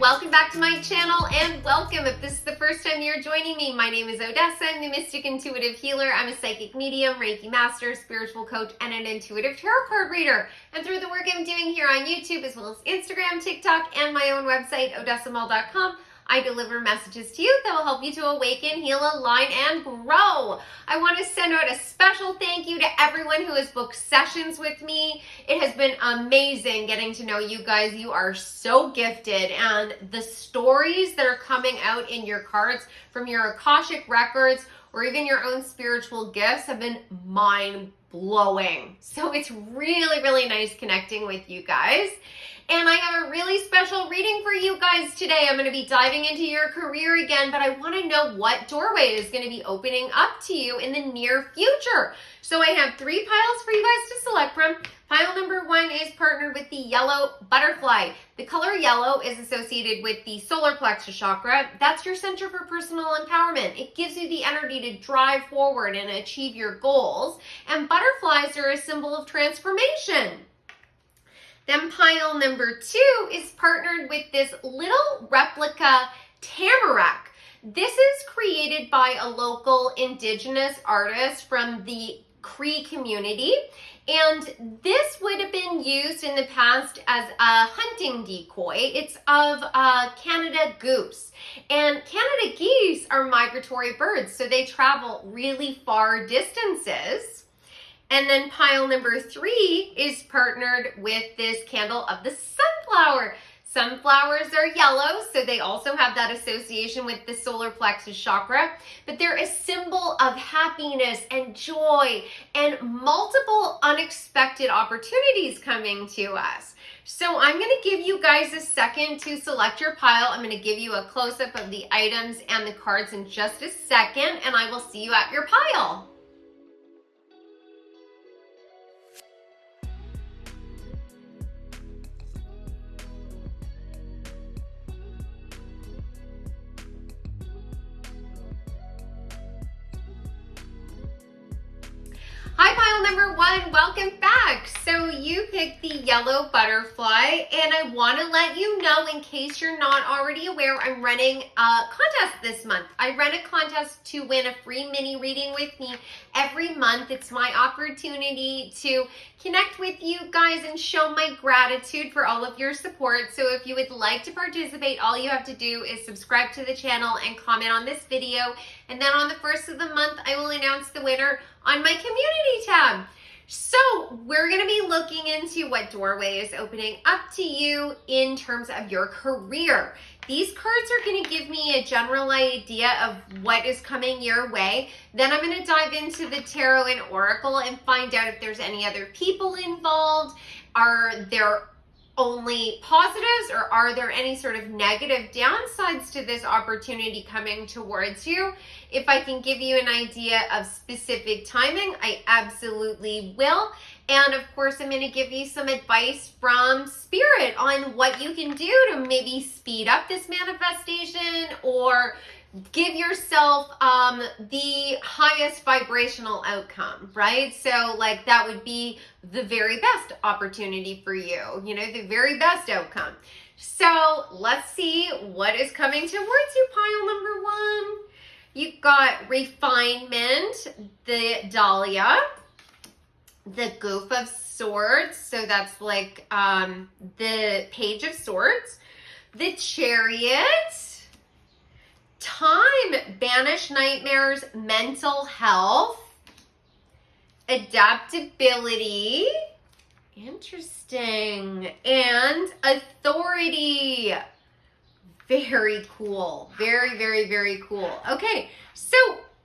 welcome back to my channel, and welcome if this is the first time you're joining me. My name is Odessa. I'm the Mystic Intuitive Healer. I'm a psychic medium, Reiki master, spiritual coach, and an intuitive tarot card reader. And through the work I'm doing here on YouTube, as well as Instagram, TikTok, and my own website, odessamall.com, I deliver messages to you that will help you to awaken, heal, align, and grow. I want to send out a special thank you to everyone who has booked sessions with me. It has been amazing getting to know you guys. You are so gifted, and the stories that are coming out in your cards from your Akashic records or even your own spiritual gifts have been mind-blowing. So it's really, really nice connecting with you guys. And I have a really special reading for you guys today. I'm going to be diving into your career again, but I want to know what doorway is going to be opening up to you in the near future. So I have 3 piles for you guys to select from. Pile number 1 is partnered with the yellow butterfly. The color yellow is associated with the solar plexus chakra. That's your center for personal empowerment. It gives you the energy to drive forward and achieve your goals. And butterflies are a symbol of transformation. Then pile number 2 is partnered with this little replica tamarack. This is created by a local indigenous artist from the Cree community, and this would have been used in the past as a hunting decoy. It's of Canada goose, and Canada geese are migratory birds, so they travel really far distances. And then pile number 3 is partnered with this candle of the sunflower. Sunflowers are yellow, so they also have that association with the solar plexus chakra, but they're a symbol of happiness and joy and multiple unexpected opportunities coming to us. So I'm going to give you guys a second to select your pile. I'm going to give you a close-up of the items and the cards in just a second, and I will see you at your pile. Hi, pile number 1, welcome back. So you picked the yellow butterfly, and I want to let you know, in case you're not already aware, I'm running a contest this month. I run a contest to win a free mini reading with me every month. It's my opportunity to connect with you guys and show my gratitude for all of your support. So if you would like to participate, all you have to do is subscribe to the channel and comment on this video. And then on the first of the month, I will announce the winner on my community tab. So we're going to be looking into what doorway is opening up to you in terms of your career. These cards are going to give me a general idea of what is coming your way. Then I'm going to dive into the tarot and oracle and find out if there's any other people involved. Are there only positives, or are there any sort of negative downsides to this opportunity coming towards you? If I can give you an idea of specific timing, I absolutely will. And of course, I'm going to give you some advice from Spirit on what you can do to maybe speed up this manifestation or give yourself the highest vibrational outcome, right? So like that would be the very best opportunity for you, you know, the very best outcome. So let's see what is coming towards you, pile number 1. You've got refinement, the Dahlia, the Goof of Swords, so that's like the Page of Swords, the Chariot, Time, banish nightmares, mental health, adaptability, interesting, and authority. Very cool. Very, very, very cool. Okay, so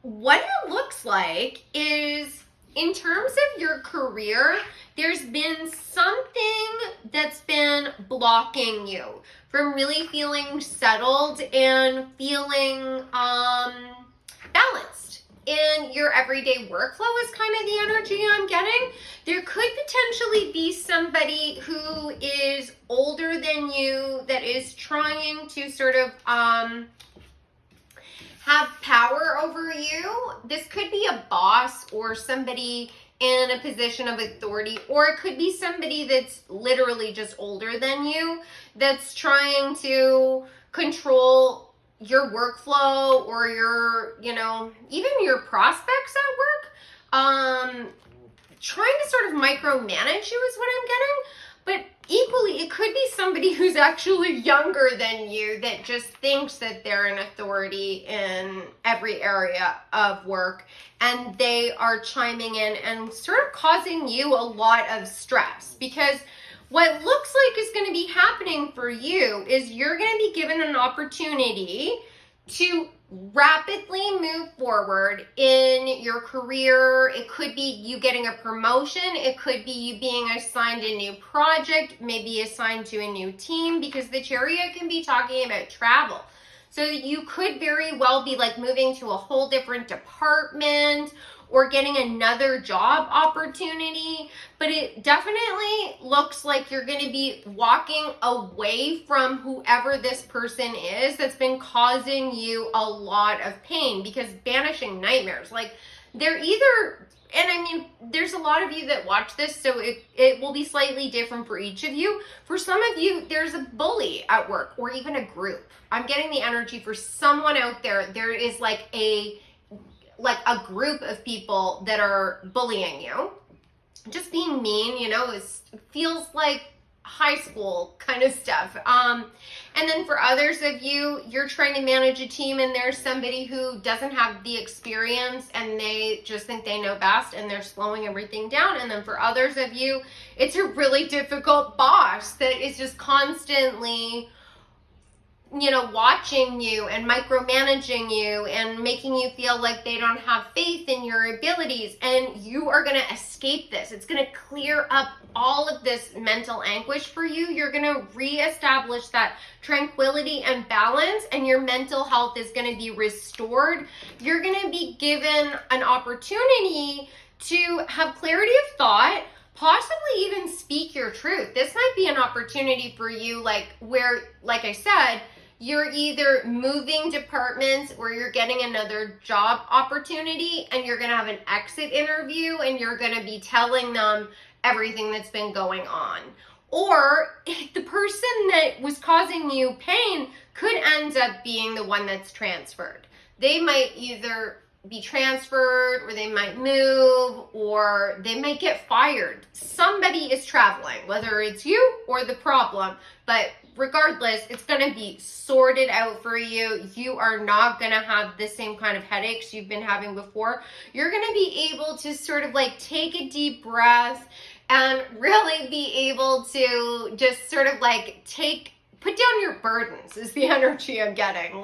what it looks like is, in terms of your career, there's been something that's been blocking you from really feeling settled and feeling balanced in your everyday workflow is kind of the energy I'm getting. There could potentially be somebody who is older than you that is trying to sort of have power over you. This could be a boss or somebody in a position of authority, or it could be somebody that's literally just older than you that's trying to control your workflow or your, even your prospects at work. Trying to sort of micromanage you is what I'm getting. But equally, it could be somebody who's actually younger than you that just thinks that they're an authority in every area of work, and they are chiming in and sort of causing you a lot of stress, because what looks like is going to be happening for you is you're going to be given an opportunity to rapidly move forward in your career. It could be you getting a promotion. It could be you being assigned a new project, maybe assigned to a new team, because the chariot can be talking about travel. So you could very well be like moving to a whole different department or getting another job opportunity, but it definitely looks like you're going to be walking away from whoever this person is that's been causing you a lot of pain, because banishing nightmares, like they're either, and I mean, there's a lot of you that watch this, so it will be slightly different for each of you. For some of you, there's a bully at work or even a group. I'm getting the energy for someone out there. There is like a group of people that are bullying you, just being mean, it feels like high school kind of stuff. And then for others of you, you're trying to manage a team and there's somebody who doesn't have the experience and they just think they know best and they're slowing everything down. And then for others of you, it's a really difficult boss that is just constantly watching you and micromanaging you and making you feel like they don't have faith in your abilities. And you are going to escape this. It's going to clear up all of this mental anguish for you. You're going to reestablish that tranquility and balance, and your mental health is going to be restored. You're going to be given an opportunity to have clarity of thought, possibly even speak your truth. This might be an opportunity for you, where, like I said, you're either moving departments or you're getting another job opportunity and you're going to have an exit interview and you're going to be telling them everything that's been going on. Or the person that was causing you pain could end up being the one that's transferred. They might either be transferred, or they might move, or they might get fired. Somebody is traveling, whether it's you or the problem, but regardless, it's going to be sorted out for you. You are not going to have the same kind of headaches you've been having before. You're going to be able to sort of take a deep breath and really be able to just sort of put down your burdens is the energy I'm getting.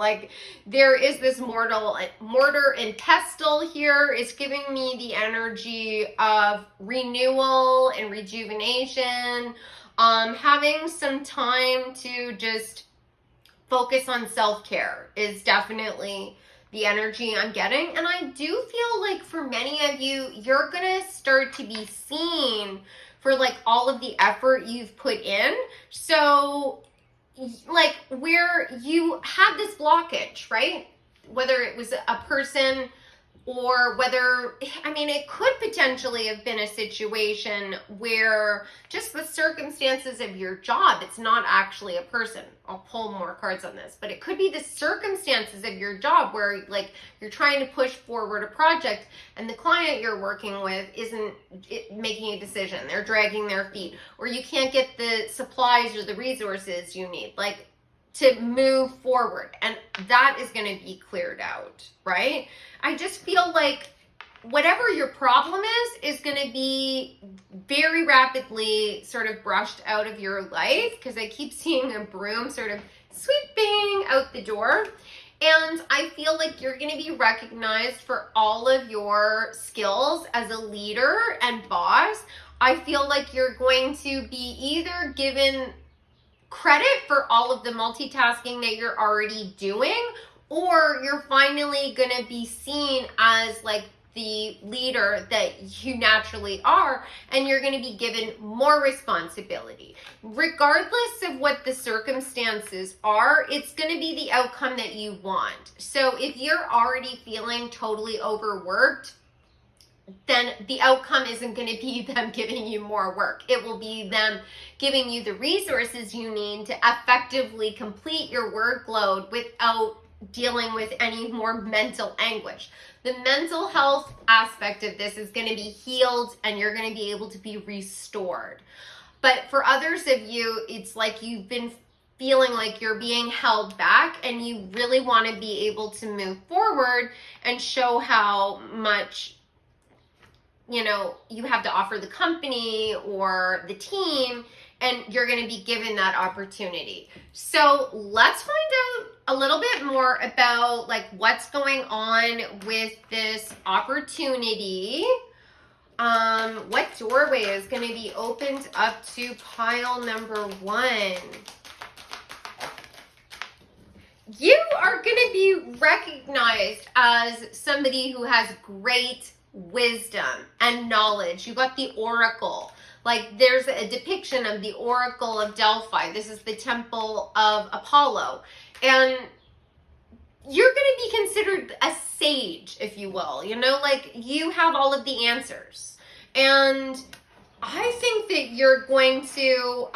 There is this mortar and pestle here. It's giving me the energy of renewal and rejuvenation. Having some time to just focus on self-care is definitely the energy I'm getting. And I do feel like for many of you, you're going to start to be seen for all of the effort you've put in. So where you had this blockage, right? Whether it was a person or whether, it could potentially have been a situation where just the circumstances of your job, it's not actually a person. I'll pull more cards on this, but it could be the circumstances of your job where you're trying to push forward a project and the client you're working with isn't making a decision. They're dragging their feet, or you can't get the supplies or the resources you need, to move forward. And that is going to be cleared out, right? I just feel like whatever your problem is going to be very rapidly sort of brushed out of your life, because I keep seeing a broom sort of sweeping out the door. And I feel like you're going to be recognized for all of your skills as a leader and boss. I feel like you're going to be either given credit for all of the multitasking that you're already doing, or you're finally going to be seen as the leader that you naturally are, and you're going to be given more responsibility. Regardless of what the circumstances are, it's going to be the outcome that you want. So if you're already feeling totally overworked, then the outcome isn't going to be them giving you more work. It will be them giving you the resources you need to effectively complete your workload without dealing with any more mental anguish. The mental health aspect of this is going to be healed and you're going to be able to be restored. But for others of you, it's like you've been feeling like you're being held back and you really want to be able to move forward and show how much you have to offer the company or the team, and you're going to be given that opportunity. So let's find out a little bit more about like what's going on with this opportunity. What doorway is going to be opened up to pile number 1? You are going to be recognized as somebody who has great wisdom and knowledge. You got the Oracle. Like there's a depiction of the Oracle of Delphi. This is the temple of Apollo. And you're going to be considered a sage, if you will. Like you have all of the answers. And I think that you're going to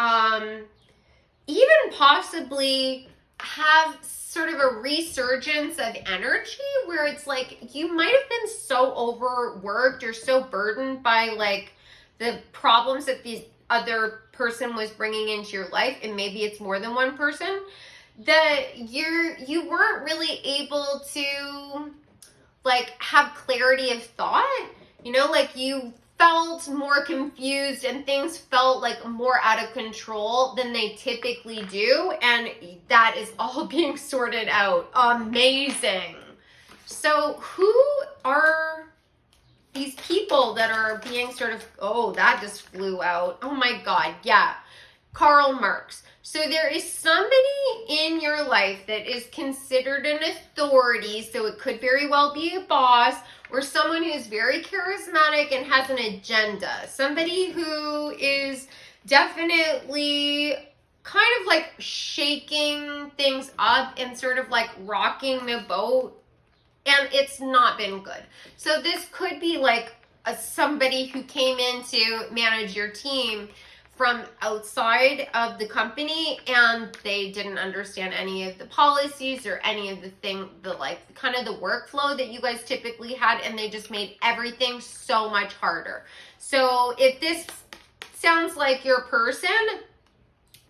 even possibly have sort of a resurgence of energy where it's like you might have been so overworked or so burdened by like the problems that the other person was bringing into your life, and maybe it's more than one person, that you weren't really able to like have clarity of thought, like you felt more confused and things felt like more out of control than they typically do, and that is all being sorted out. Amazing. So who are these people that are being sort of, oh, that just flew out. Oh my God, yeah. Karl Marx. So there is somebody in your life that is considered an authority, so it could very well be a boss or someone who's very charismatic and has an agenda. Somebody who is definitely kind of like shaking things up and sort of like rocking the boat, and it's not been good. So this could be like somebody who came in to manage your team from outside of the company, and they didn't understand any of the policies or any of the kind of the workflow that you guys typically had, and they just made everything so much harder. So if this sounds like your person,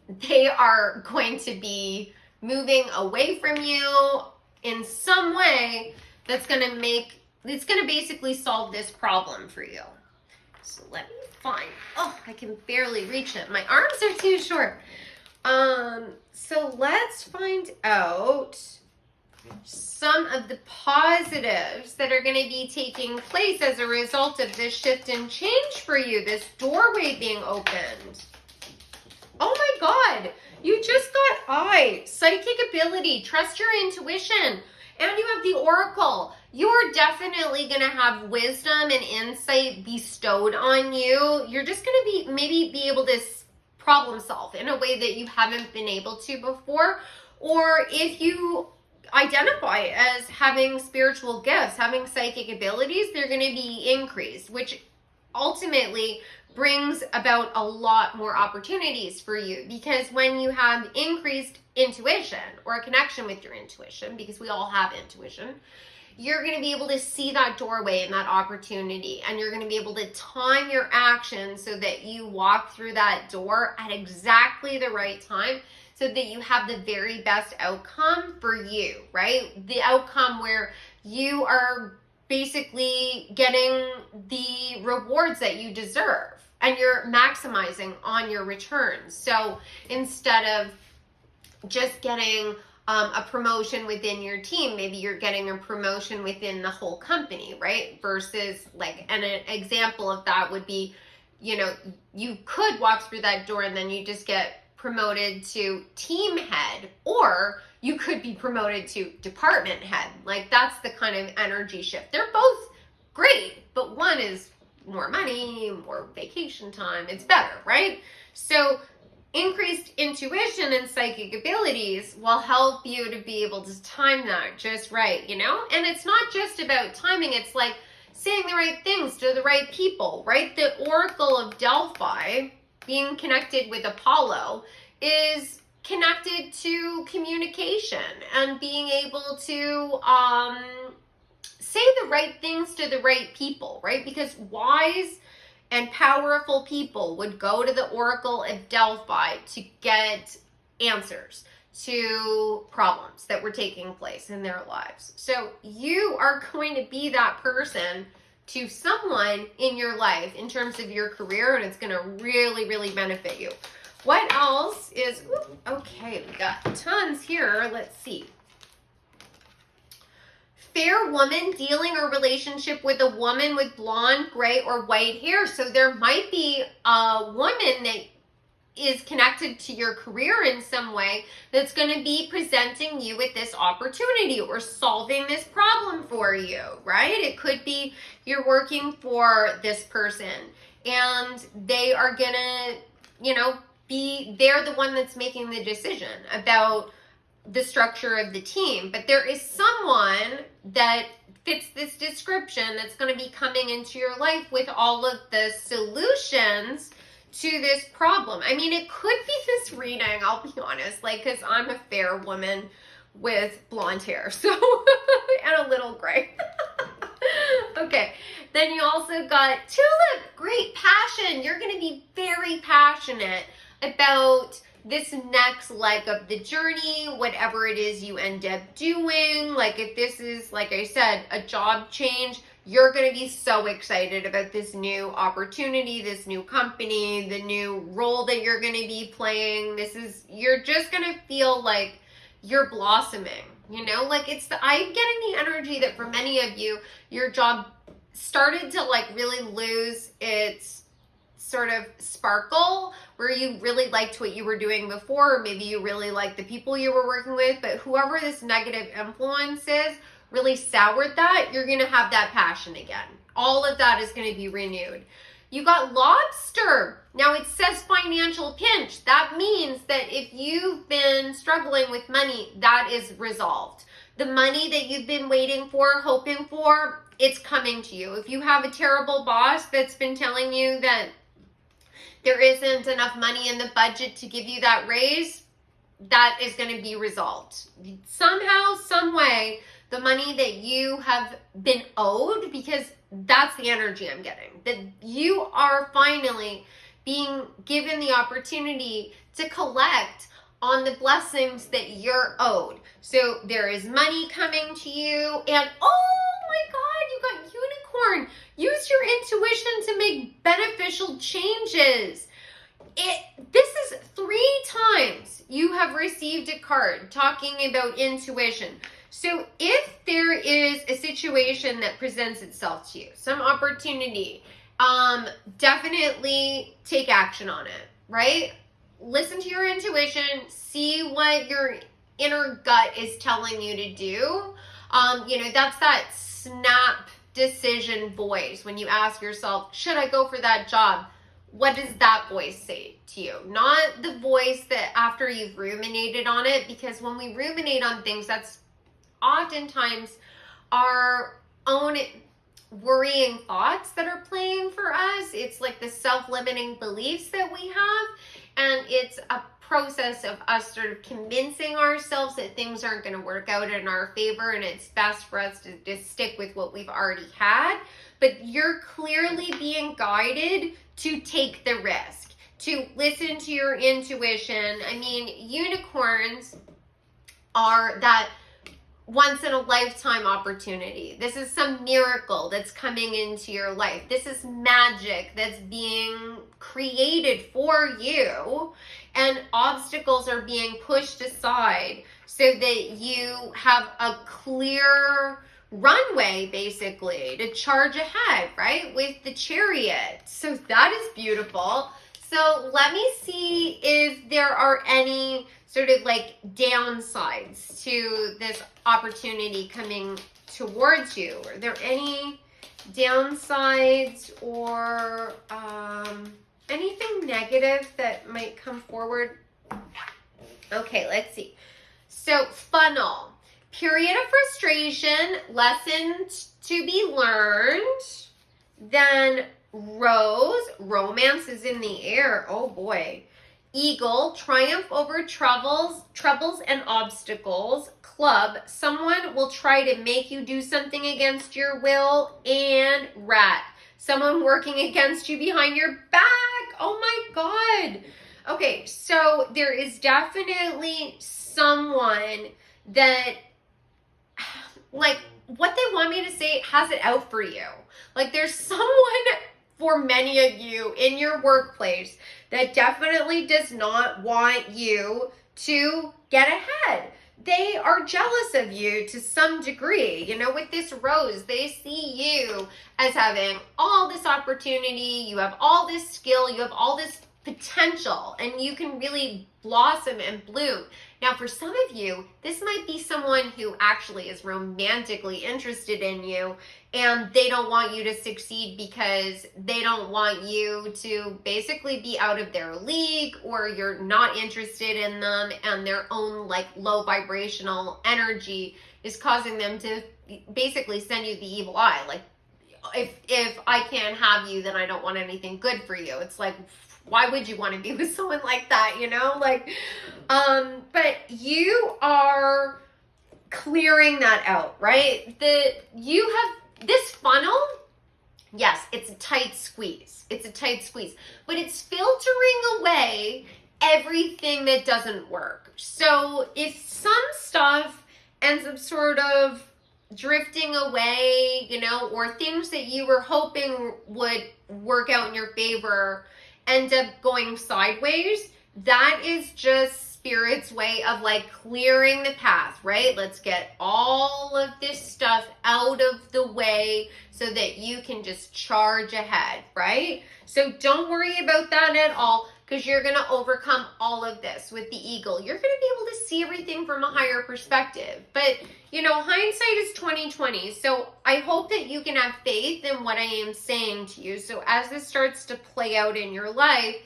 they are going to be moving away from you in some way that's going to basically solve this problem for you. So let me find, I can barely reach it. My arms are too short. So let's find out some of the positives that are going to be taking place as a result of this shift and change for you, this doorway being opened. Oh my God, you just got psychic ability, trust your intuition, and you have the Oracle. You're definitely going to have wisdom and insight bestowed on you. You're just going to maybe be able to problem solve in a way that you haven't been able to before. Or if you identify as having spiritual gifts, having psychic abilities, they're going to be increased, which ultimately brings about a lot more opportunities for you, because when you have increased intuition or a connection with your intuition, because we all have intuition, you're going to be able to see that doorway and that opportunity, and you're going to be able to time your actions so that you walk through that door at exactly the right time, so that you have the very best outcome for you, right? The outcome where you are basically getting the rewards that you deserve, and you're maximizing on your returns. So instead of just getting a promotion within your team, maybe you're getting a promotion within the whole company, right? Versus like, and an example of that would be, you could walk through that door and then you just get promoted to team head, or you could be promoted to department head. Like that's the kind of energy shift. They're both great, but one is more money, more vacation time. It's better, right? So increased intuition and psychic abilities will help you to be able to time that just right, And it's not just about timing. It's like saying the right things to the right people, right? The Oracle of Delphi, being connected with Apollo, is connected to communication and being able to say the right things to the right people, right? Because wise and powerful people would go to the Oracle of Delphi to get answers to problems that were taking place in their lives. So you are going to be that person to someone in your life in terms of your career, and it's going to really, really benefit you. What else is, okay, we got tons here. Let's see. Fair woman dealing a relationship with a woman with blonde, gray, or white hair. So there might be a woman that is connected to your career in some way that's going to be presenting you with this opportunity or solving this problem for you, right? It could be you're working for this person and they are going to, they're the one that's making the decision about the structure of the team, but there is someone that fits this description that's going to be coming into your life with all of the solutions to this problem. I mean, it could be this reading, I'll be honest, because I'm a fair woman with blonde hair, so, and a little gray. Okay, then you also got Tulip, great passion. You're going to be very passionate about this next leg of the journey, whatever it is you end up doing. Like if this is, like I said, a job change, you're going to be so excited about this new opportunity, this new company, the new role that you're going to be playing. You're just going to feel like you're blossoming, I'm getting the energy that for many of you, your job started to really lose its sort of sparkle, where you really liked what you were doing before, or maybe you really liked the people you were working with, but whoever this negative influence is really soured that, you're going to have that passion again. All of that is going to be renewed. You got Lobster. Now it says financial pinch. That means that if you've been struggling with money, that is resolved. The money that you've been waiting for, hoping for, it's coming to you. If you have a terrible boss that's been telling you that there isn't enough money in the budget to give you that raise, that is going to be resolved. Somehow, some way, the money that you have been owed, because that's the energy I'm getting, that you are finally being given the opportunity to collect on the blessings that you're owed. So there is money coming to you, and oh my God, you got Unicorn. Use your intuition to make beneficial changes. This is 3 times you have received a card talking about intuition. So if there is a situation that presents itself to you, some opportunity, definitely take action on it, right? Listen to your intuition, see what your inner gut is telling you to do. That's that snap decision voice when you ask yourself, should I go for that job? What does that voice say to you? Not the voice that after you've ruminated on it, because when we ruminate on things, that's oftentimes our own worrying thoughts that are playing for us. It's like the self-limiting beliefs that we have, and it's a process of us sort of convincing ourselves that things aren't going to work out in our favor, and it's best for us to just stick with what we've already had. But you're clearly being guided to take the risk, to listen to your intuition. I mean, unicorns are that once in a lifetime opportunity. This is some miracle that's coming into your life. This is magic that's being created for you, and obstacles are being pushed aside so that you have a clear runway basically to charge ahead, right? With the Chariot. So that is beautiful. So let me see if there are any sort of downsides to this opportunity coming towards you. Are there any downsides or anything negative that might come forward? Okay, let's see. So funnel. period of frustration, lesson to be learned. Then rose, romance is in the air. Oh boy. Eagle, triumph over troubles and obstacles. Club, someone will try to make you do something against your will. And rat, someone working against you behind your back. Oh my God. Okay, so there is definitely someone that, like, what they want me to say has it out for you. Like, there's someone for many of you in your workplace that definitely does not want you to get ahead. They are jealous of you to some degree. You know, with this rose, they see you as having all this opportunity, you have all this skill, you have all this potential, and you can really blossom and bloom. Now, for some of you, this might be someone who actually is romantically interested in you, and they don't want you to succeed because they don't want you to basically be out of their league, or you're not interested in them, and their own like low vibrational energy is causing them to basically send you the evil eye. Like, if I can't have you, then I don't want anything good for you. It's like, why would you want to be with someone like that, you know? Like, but you are clearing that out, right? You have this funnel. Yes, it's a tight squeeze. It's a tight squeeze, but it's filtering away everything that doesn't work. So if some stuff ends up sort of drifting away, you know, or things that you were hoping would work out in your favor end up going sideways, that is just Spirit's way of like clearing the path, right? Let's get all of this stuff out of the way so that you can just charge ahead, right? So don't worry about that at all, because you're going to overcome all of this with the eagle. You're going to be able to see everything from a higher perspective. But, you know, hindsight is 20/20. So I hope that you can have faith in what I am saying to you. So as this starts to play out in your life,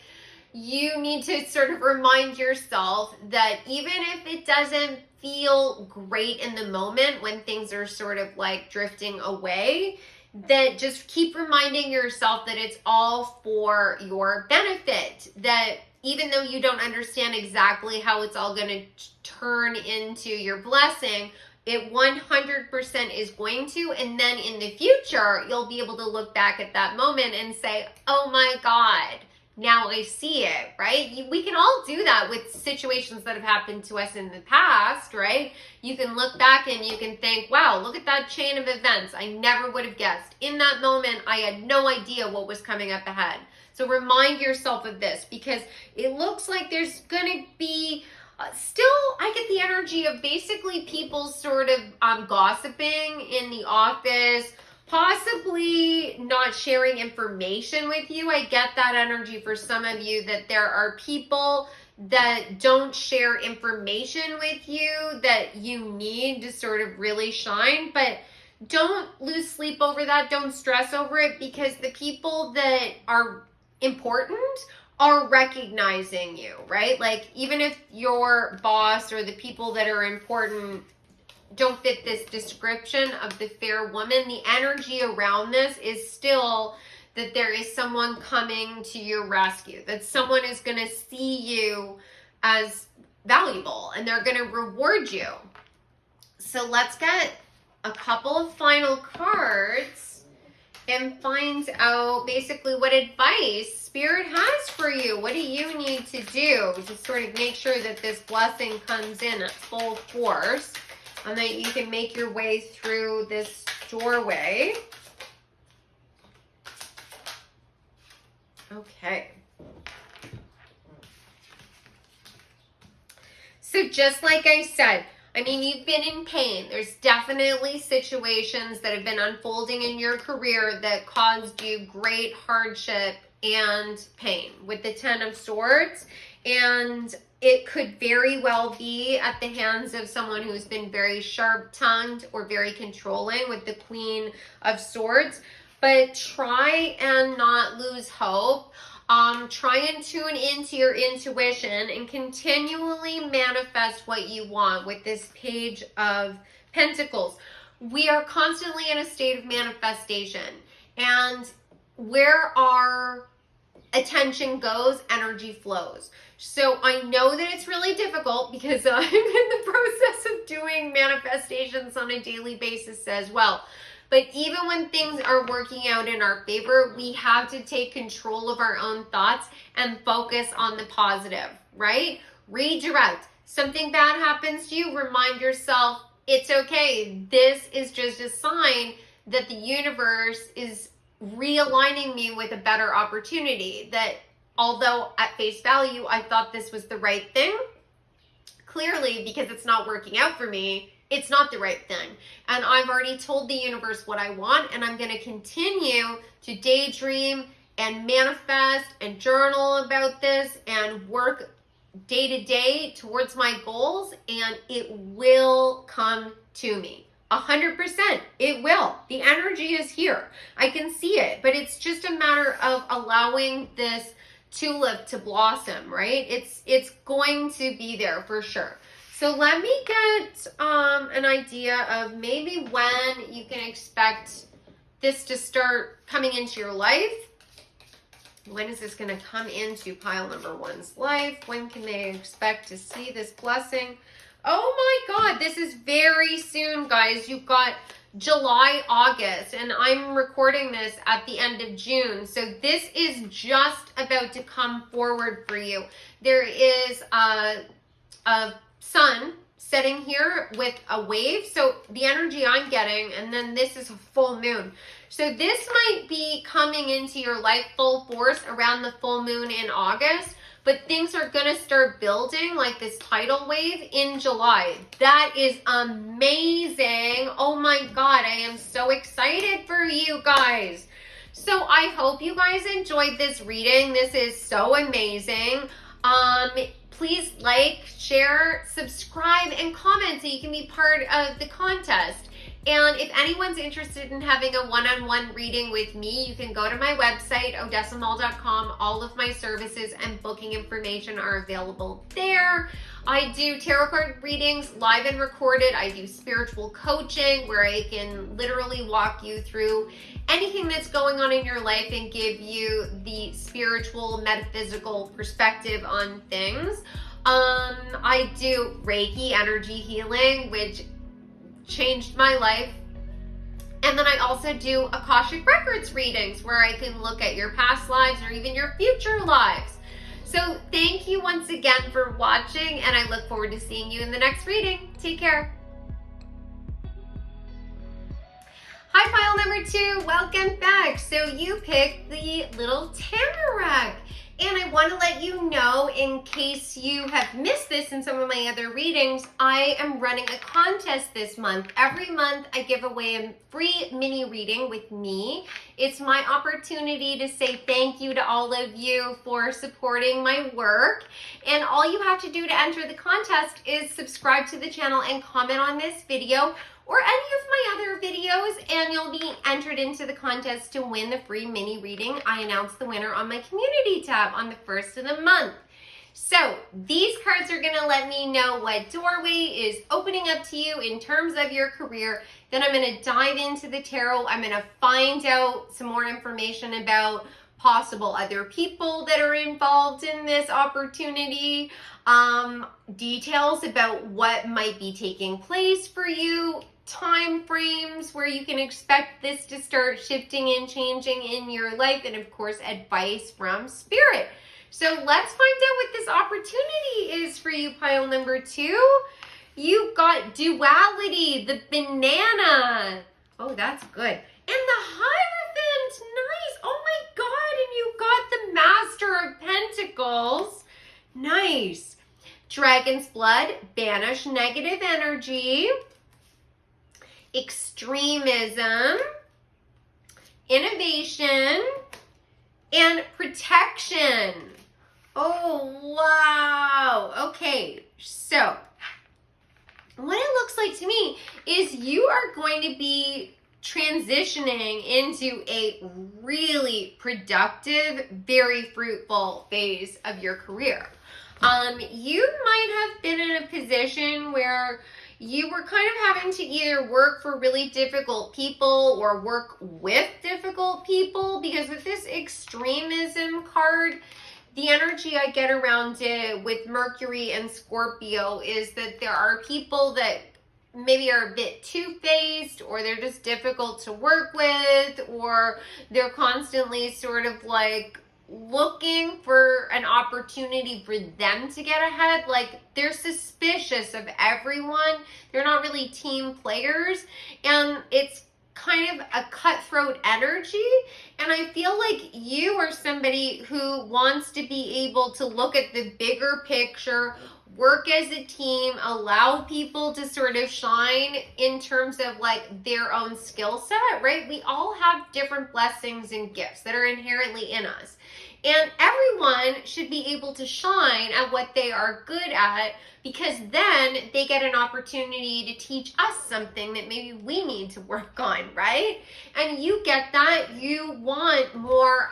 you need to sort of remind yourself that even if it doesn't feel great in the moment when things are sort of like drifting away, that just keep reminding yourself that it's all for your benefit. That even though you don't understand exactly how it's all going to turn into your blessing, it 100% is going to. And then in the future, you'll be able to look back at that moment and say, oh my God, now I see it, right? We can all do that with situations that have happened to us in the past, right? You can look back and you can think, wow, look at that chain of events. I never would have guessed. In that moment, I had no idea what was coming up ahead. So remind yourself of this, because it looks like there's going to be still, I get the energy of basically people sort of gossiping in the office, possibly not sharing information with you. I get that energy for some of you, that there are people that don't share information with you that you need to sort of really shine. But don't lose sleep over that. Don't stress over it, because the people that are important are recognizing you, right? Like, even if your boss or the people that are important don't fit this description of the fair woman, the energy around this is still that there is someone coming to your rescue, that someone is going to see you as valuable and they're going to reward you. So let's get a couple of final cards and find out basically what advice Spirit has for you. What do you need to do to sort of make sure that this blessing comes in at full force, and that you can make your way through this doorway? Okay. So just like I said, I mean, you've been in pain. There's definitely situations that have been unfolding in your career that caused you great hardship and pain with the Ten of Swords. And it could very well be at the hands of someone who's been very sharp-tongued or very controlling with the Queen of Swords. But try and not lose hope. Try and tune into your intuition and continually manifest what you want with this Page of Pentacles. We are constantly in a state of manifestation, and where our attention goes, energy flows. So I know that it's really difficult because I'm in the process of doing manifestations on a daily basis as well. But even when things are working out in our favor, we have to take control of our own thoughts and focus on the positive, right? Redirect. Something bad happens to you, remind yourself, it's okay. This is just a sign that the universe is realigning me with a better opportunity. That although at face value, I thought this was the right thing, clearly because it's not working out for me, it's not the right thing. And I've already told the universe what I want, and I'm going to continue to daydream and manifest and journal about this and work day to day towards my goals, and it will come to me. 100%. It will. The energy is here. I can see it, but it's just a matter of allowing this tulip to blossom, right? It's going to be there for sure. So let me get an idea of maybe when you can expect this to start coming into your life. When is this going to come into pile number one's life? When can they expect to see this blessing? Oh my God, this is very soon, guys. You've got July, August, and I'm recording this at the end of June. So this is just about to come forward for you. There is a sun setting here with a wave. So the energy I'm getting, and then this is a full moon. So this might be coming into your life full force around the full moon in August, but things are going to start building like this tidal wave in July. That is amazing. Oh my God, I am so excited for you guys. So I hope you guys enjoyed this reading. This is so amazing. Please like, share, subscribe, and comment so you can be part of the contest. And if anyone's interested in having a one-on-one reading with me, you can go to my website, odessamall.com. All of my services and booking information are available there. I do tarot card readings live and recorded. I do spiritual coaching where I can literally walk you through anything that's going on in your life and give you the spiritual, metaphysical perspective on things. I do Reiki energy healing, which changed my life. And then I also do Akashic Records readings where I can look at your past lives or even your future lives. So thank you once again for watching, and I look forward to seeing you in the next reading. Take care. Hi, pile number 2. Welcome back. So you picked the little tamarack. And I want to let you know, in case you have missed this in some of my other readings, I am running a contest this month. Every month I give away a free mini reading with me. It's my opportunity to say thank you to all of you for supporting my work. And all you have to do to enter the contest is subscribe to the channel and comment on this video or any of my other videos, and you'll be entered into the contest to win the free mini reading. I announce the winner on my community tab on the 1st of the month. So these cards are going to let me know what doorway is opening up to you in terms of your career. Then I'm going to dive into the tarot. I'm going to find out some more information about possible other people that are involved in this opportunity, details about what might be taking place for you, time frames where you can expect this to start shifting and changing in your life, and of course advice from spirit. So let's find out what this opportunity is for you, pile number 2. You got duality, the banana. Oh, that's good. And the Hierophant, nice. Oh my God, and you got the Master of Pentacles. Nice. Dragon's Blood, banish negative energy. Extremism, innovation, and protection. Oh, wow. Okay, so what it looks like to me is you are going to be transitioning into a really productive, very fruitful phase of your career. You might have been in a position where you were kind of having to either work for really difficult people or work with difficult people, because with this extremism card, the energy I get around it with Mercury and Scorpio is that there are people that maybe are a bit two-faced, or they're just difficult to work with, or they're constantly sort of like looking for an opportunity for them to get ahead. Like, they're suspicious of everyone. They're not really team players, and it's kind of a cutthroat energy. And I feel like you are somebody who wants to be able to look at the bigger picture, work as a team, allow people to sort of shine in terms of like their own skill set, right? We all have different blessings and gifts that are inherently in us. And everyone should be able to shine at what they are good at, because then they get an opportunity to teach us something that maybe we need to work on, right? And you get that. You want more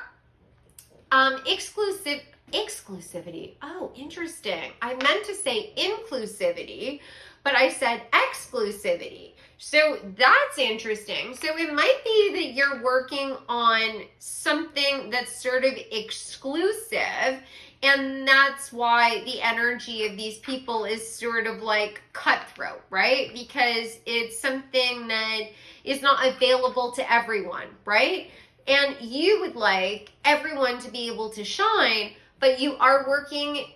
exclusivity. Oh, interesting. I meant to say inclusivity, but I said exclusivity. So that's interesting. So it might be that you're working on something that's sort of exclusive, and that's why the energy of these people is sort of like cutthroat, right? Because it's something that is not available to everyone, right? And you would like everyone to be able to shine, but you are working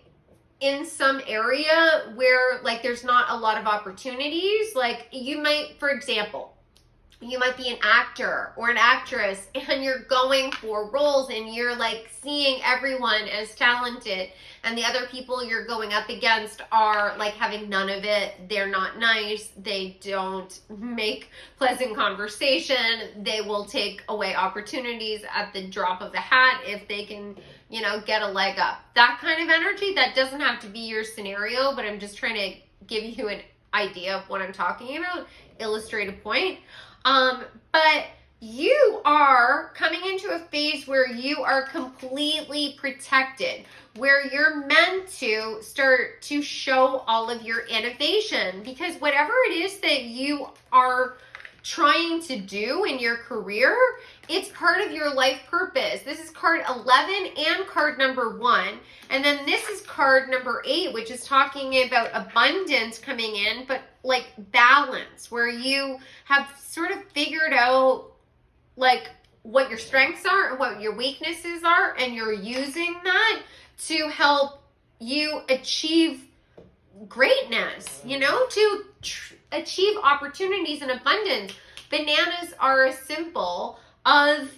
in some area where like there's not a lot of opportunities. Like, you might, for example, you might be an actor or an actress, and you're going for roles and you're like seeing everyone as talented, and the other people you're going up against are like having none of it. They're not nice. They don't make pleasant conversation. They will take away opportunities at the drop of the hat if they can, you know, get a leg up. That kind of energy. That doesn't have to be your scenario, but I'm just trying to give you an idea of what I'm talking about, illustrate a point. But you are coming into a phase where you are completely protected, where you're meant to start to show all of your innovation, because whatever it is that you are trying to do in your career, it's part of your life purpose. This is card 11 and card number 1. And then this is card number 8, which is talking about abundance coming in, but like balance, where you have sort of figured out like what your strengths are and what your weaknesses are, and you're using that to help you achieve greatness, you know, to achieve opportunities and abundance. Bananas are a symbol of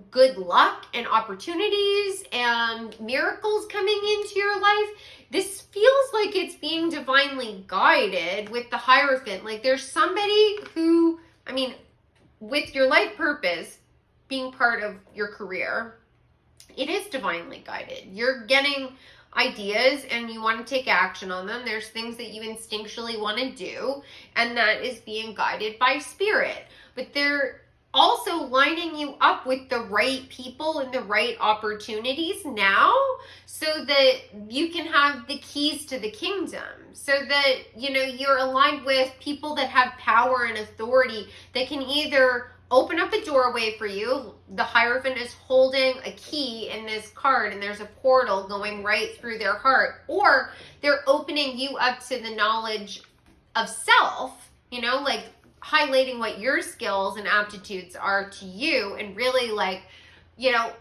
good luck and opportunities and miracles coming into your life. This feels like it's being divinely guided with the Hierophant. Like, there's somebody who, I mean, with your life purpose being part of your career, it is divinely guided. You're getting ideas and you want to take action on them. There's things that you instinctually want to do, and that is being guided by spirit. But they're also lining you up with the right people and the right opportunities now, so that you can have the keys to the kingdom, so that, you know, you're aligned with people that have power and authority that can either open up a doorway for you. The Hierophant is holding a key in this card, and there's a portal going right through their heart, or they're opening you up to the knowledge of self, you know, like highlighting what your skills and aptitudes are to you, and really like, you know,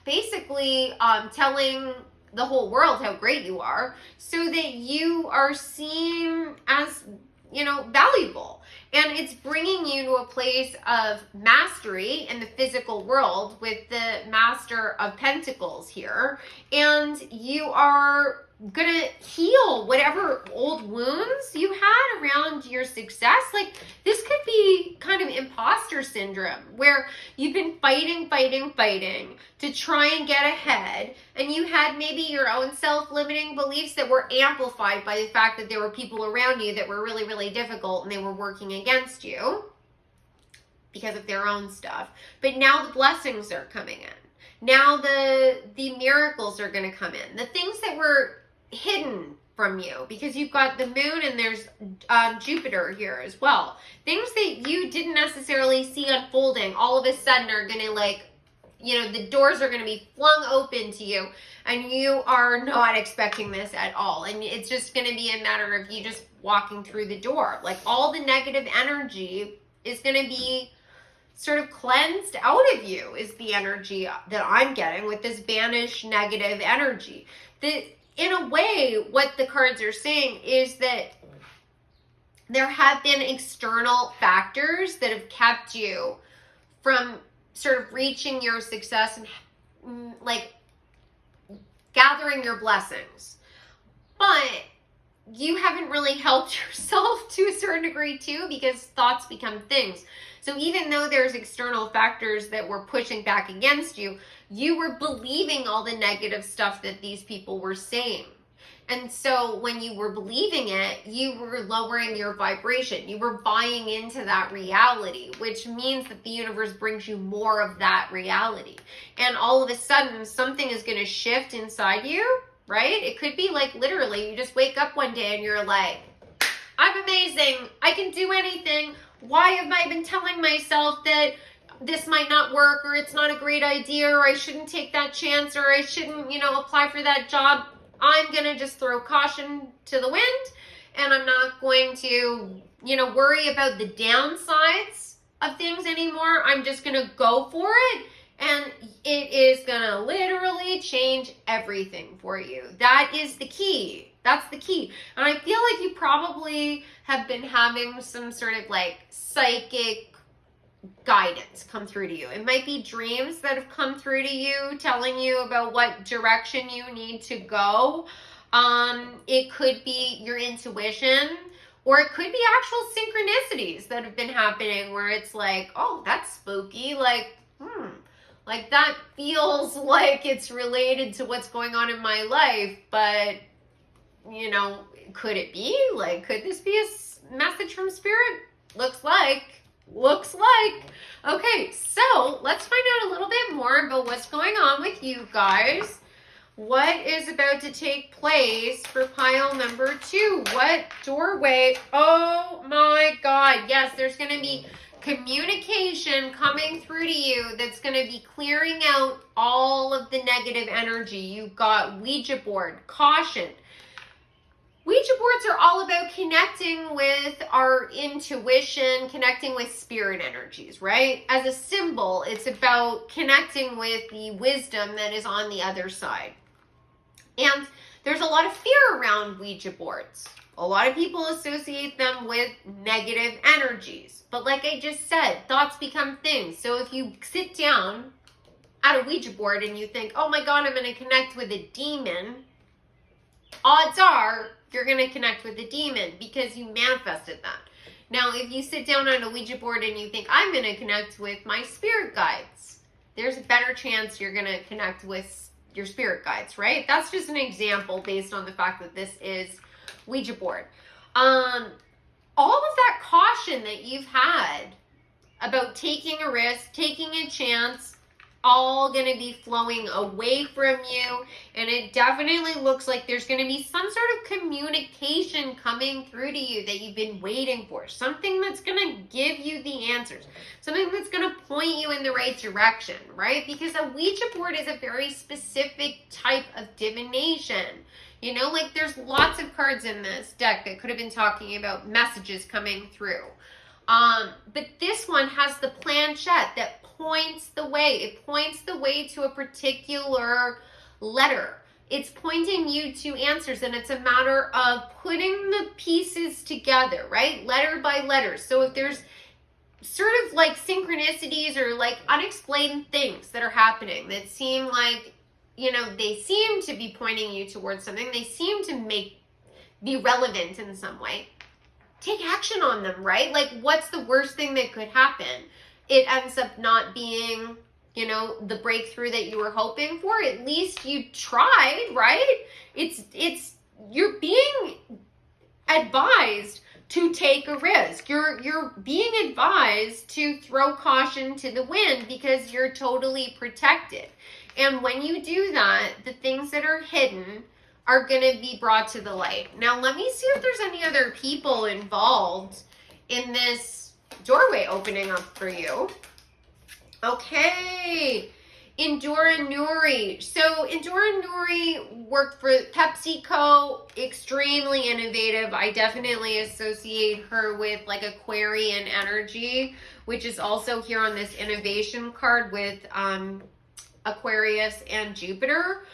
basically telling the whole world how great you are, so that you are seen as, you know, valuable. And it's bringing you to a place of mastery in the physical world with the Master of Pentacles here. And you are gonna heal whatever old wounds you had around your success. Like, this could be kind of imposter syndrome, where you've been fighting to try and get ahead, and you had maybe your own self-limiting beliefs that were amplified by the fact that there were people around you that were really, really difficult and they were working against you. because of their own stuff. But now the blessings are coming in. Now the miracles are going to come in. The things that were hidden from you, because you've got the moon and there's Jupiter here as well. Things that you didn't necessarily see unfolding all of a sudden are going to, like, you know, the doors are going to be flung open to you, and you are not expecting this at all. And it's just going to be a matter of you just walking through the door. Like, all the negative energy is going to be sort of cleansed out of you, is the energy that I'm getting with this banished negative energy. In a way, what the cards are saying is that there have been external factors that have kept you from sort of reaching your success and, like, gathering your blessings. But you haven't really helped yourself to a certain degree too, because thoughts become things. So even though there's external factors that were pushing back against you, you were believing all the negative stuff that these people were saying. And so when you were believing it, you were lowering your vibration. You were buying into that reality, which means that the universe brings you more of that reality. And all of a sudden, something is going to shift inside you, right? It could be like literally you just wake up one day and you're like, I'm amazing. I can do anything. Why have I been telling myself that this might not work, or it's not a great idea, or I shouldn't take that chance, or I shouldn't, you know, apply for that job? I'm going to just throw caution to the wind, and I'm not going to, you know, worry about the downsides of things anymore. I'm just going to go for it, and it is going to literally change everything for you. That is the key. That's the key. And I feel like you probably have been having some sort of like psychic guidance come through to you. It might be dreams that have come through to you telling you about what direction you need to go. It could be your intuition, or it could be actual synchronicities that have been happening where it's like, oh, that's spooky. Like, like that feels like it's related to what's going on in my life, but you know, could it be? Like, could this be a message from spirit? Looks like. Okay, so let's find out a little bit more about what's going on with you guys. What is about to take place for pile number 2? What doorway? Oh my God. Yes, there's going to be communication coming through to you that's going to be clearing out all of the negative energy. You've got Ouija board, caution. Ouija boards are all about connecting with our intuition, connecting with spirit energies, right? As a symbol, it's about connecting with the wisdom that is on the other side. And there's a lot of fear around Ouija boards. A lot of people associate them with negative energies. But like I just said, thoughts become things. So if you sit down at a Ouija board and you think, oh my God, I'm going to connect with a demon, odds are you're going to connect with a demon because you manifested that. Now, if you sit down on a Ouija board and you think, I'm going to connect with my spirit guides, there's a better chance you're going to connect with your spirit guides, right? That's just an example based on the fact that this is Ouija board. All of that caution that you've had about taking a risk, taking a chance, all going to be flowing away from you, and it definitely looks like there's going to be some sort of communication coming through to you that you've been waiting for, something that's going to give you the answers, something that's going to point you in the right direction, right? Because a Ouija board is a very specific type of divination. You know, like there's lots of cards in this deck that could have been talking about messages coming through. But this one has the planchette that points the way. It points the way to a particular letter. It's pointing you to answers, and it's a matter of putting the pieces together, right? Letter by letter. So if there's sort of like synchronicities or like unexplained things that are happening that seem like, you know, they seem to be pointing you towards something, they seem to be relevant in some way, take action on them, right? Like, what's the worst thing that could happen? It ends up not being, you know, the breakthrough that you were hoping for. At least you tried, right? You're being advised to take a risk. You're being advised to throw caution to the wind because you're totally protected. And when you do that, the things that are hidden are going to be brought to the light. Now, let me see if there's any other people involved in this doorway opening up for you. Okay. Indora Nuri. So Indora Nuri worked for PepsiCo, extremely innovative. I definitely associate her with like Aquarian energy, which is also here on this innovation card with Aquarius and Jupiter.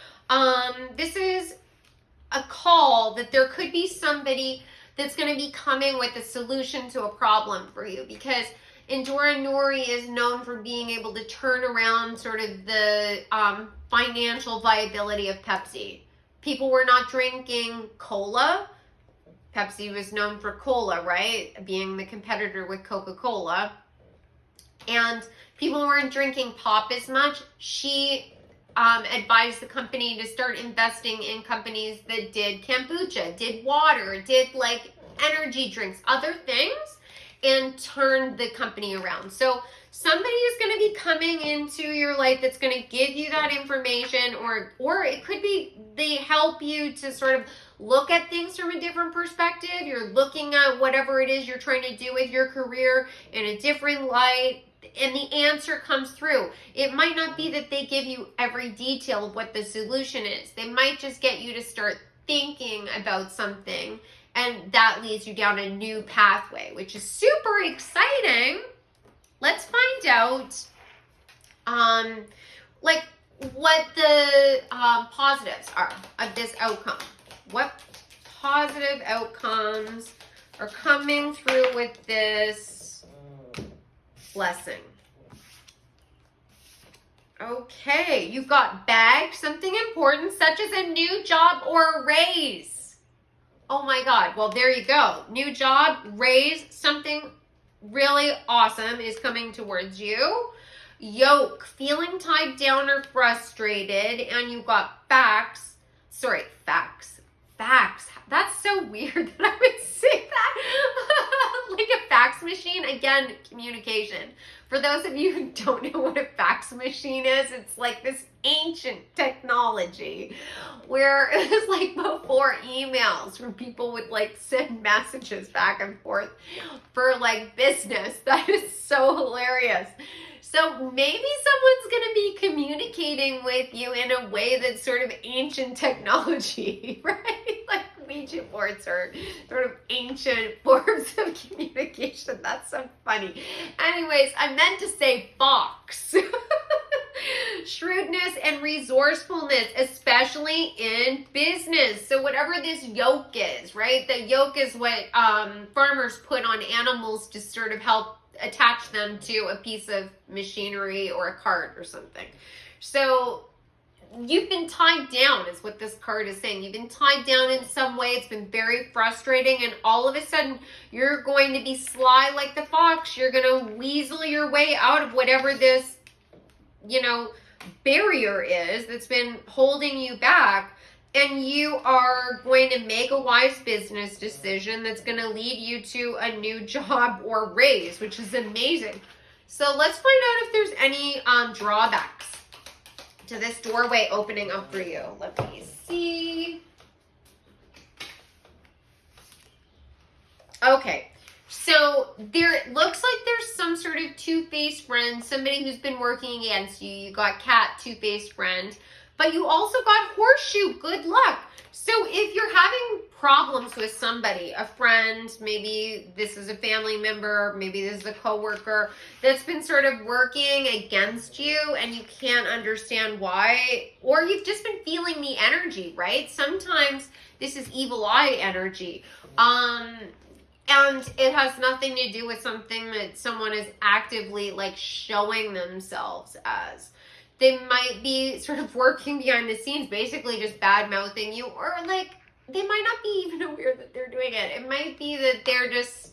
This is a call that there could be somebody that's going to be coming with a solution to a problem for you, because Indora Nuri is known for being able to turn around sort of the financial viability of Pepsi. People were not drinking cola. Pepsi was known for cola, right? Being the competitor with Coca-Cola. And people weren't drinking pop as much. She advised the company to start investing in companies that did kombucha, did water, did like energy drinks, other things, and turned the company around. So somebody is going to be coming into your life that's going to give you that information, or it could be they help you to sort of look at things from a different perspective. You're looking at whatever it is you're trying to do with your career in a different light, and the answer comes through. It might not be that they give you every detail of what the solution is. They might just get you to start thinking about something, and that leads you down a new pathway, which is super exciting. Let's find out like what the positives are of this outcome. What positive outcomes are coming through with this blessing? Okay, you've got bagged something important, such as a new job or a raise. Oh my God. Well, there you go. New job, raise, something really awesome is coming towards you. Yoke, feeling tied down or frustrated, and you've got facts. That's so weird that I would say that. Like a fax machine. Again, communication. For those of you who don't know what a fax machine is, it's like this ancient technology where it was like before emails, where people would like send messages back and forth for like business. That is so hilarious. So maybe someone's going to be communicating with you in a way that's sort of ancient technology, right? Like Ouija boards are sort of ancient forms of communication. That's so funny. Anyways, I meant to say fox. Shrewdness and resourcefulness, especially in business. So whatever this yoke is, right? The yoke is what farmers put on animals to sort of help attach them to a piece of machinery or a cart or something. So you've been tied down is what this card is saying. You've been tied down in some way. It's been very frustrating, and all of a sudden you're going to be sly like the fox. You're going to weasel your way out of whatever this, barrier is that's been holding you back. And you are going to make a wise business decision that's going to lead you to a new job or raise, which is amazing. So let's find out if there's any drawbacks to this doorway opening up for you. Let me see. Okay. So it looks like there's some sort of two-faced friend, somebody who's been working against you. You got cat, two-faced friend. But you also got horseshoe, good luck. So if you're having problems with somebody, a friend, maybe this is a family member, maybe this is a coworker that's been sort of working against you and you can't understand why, or you've just been feeling the energy, right? Sometimes this is evil eye energy. And it has nothing to do with something that someone is actively like showing themselves as. They might be sort of working behind the scenes, basically just bad-mouthing you, or like they might not be even aware that they're doing it. It might be that they're just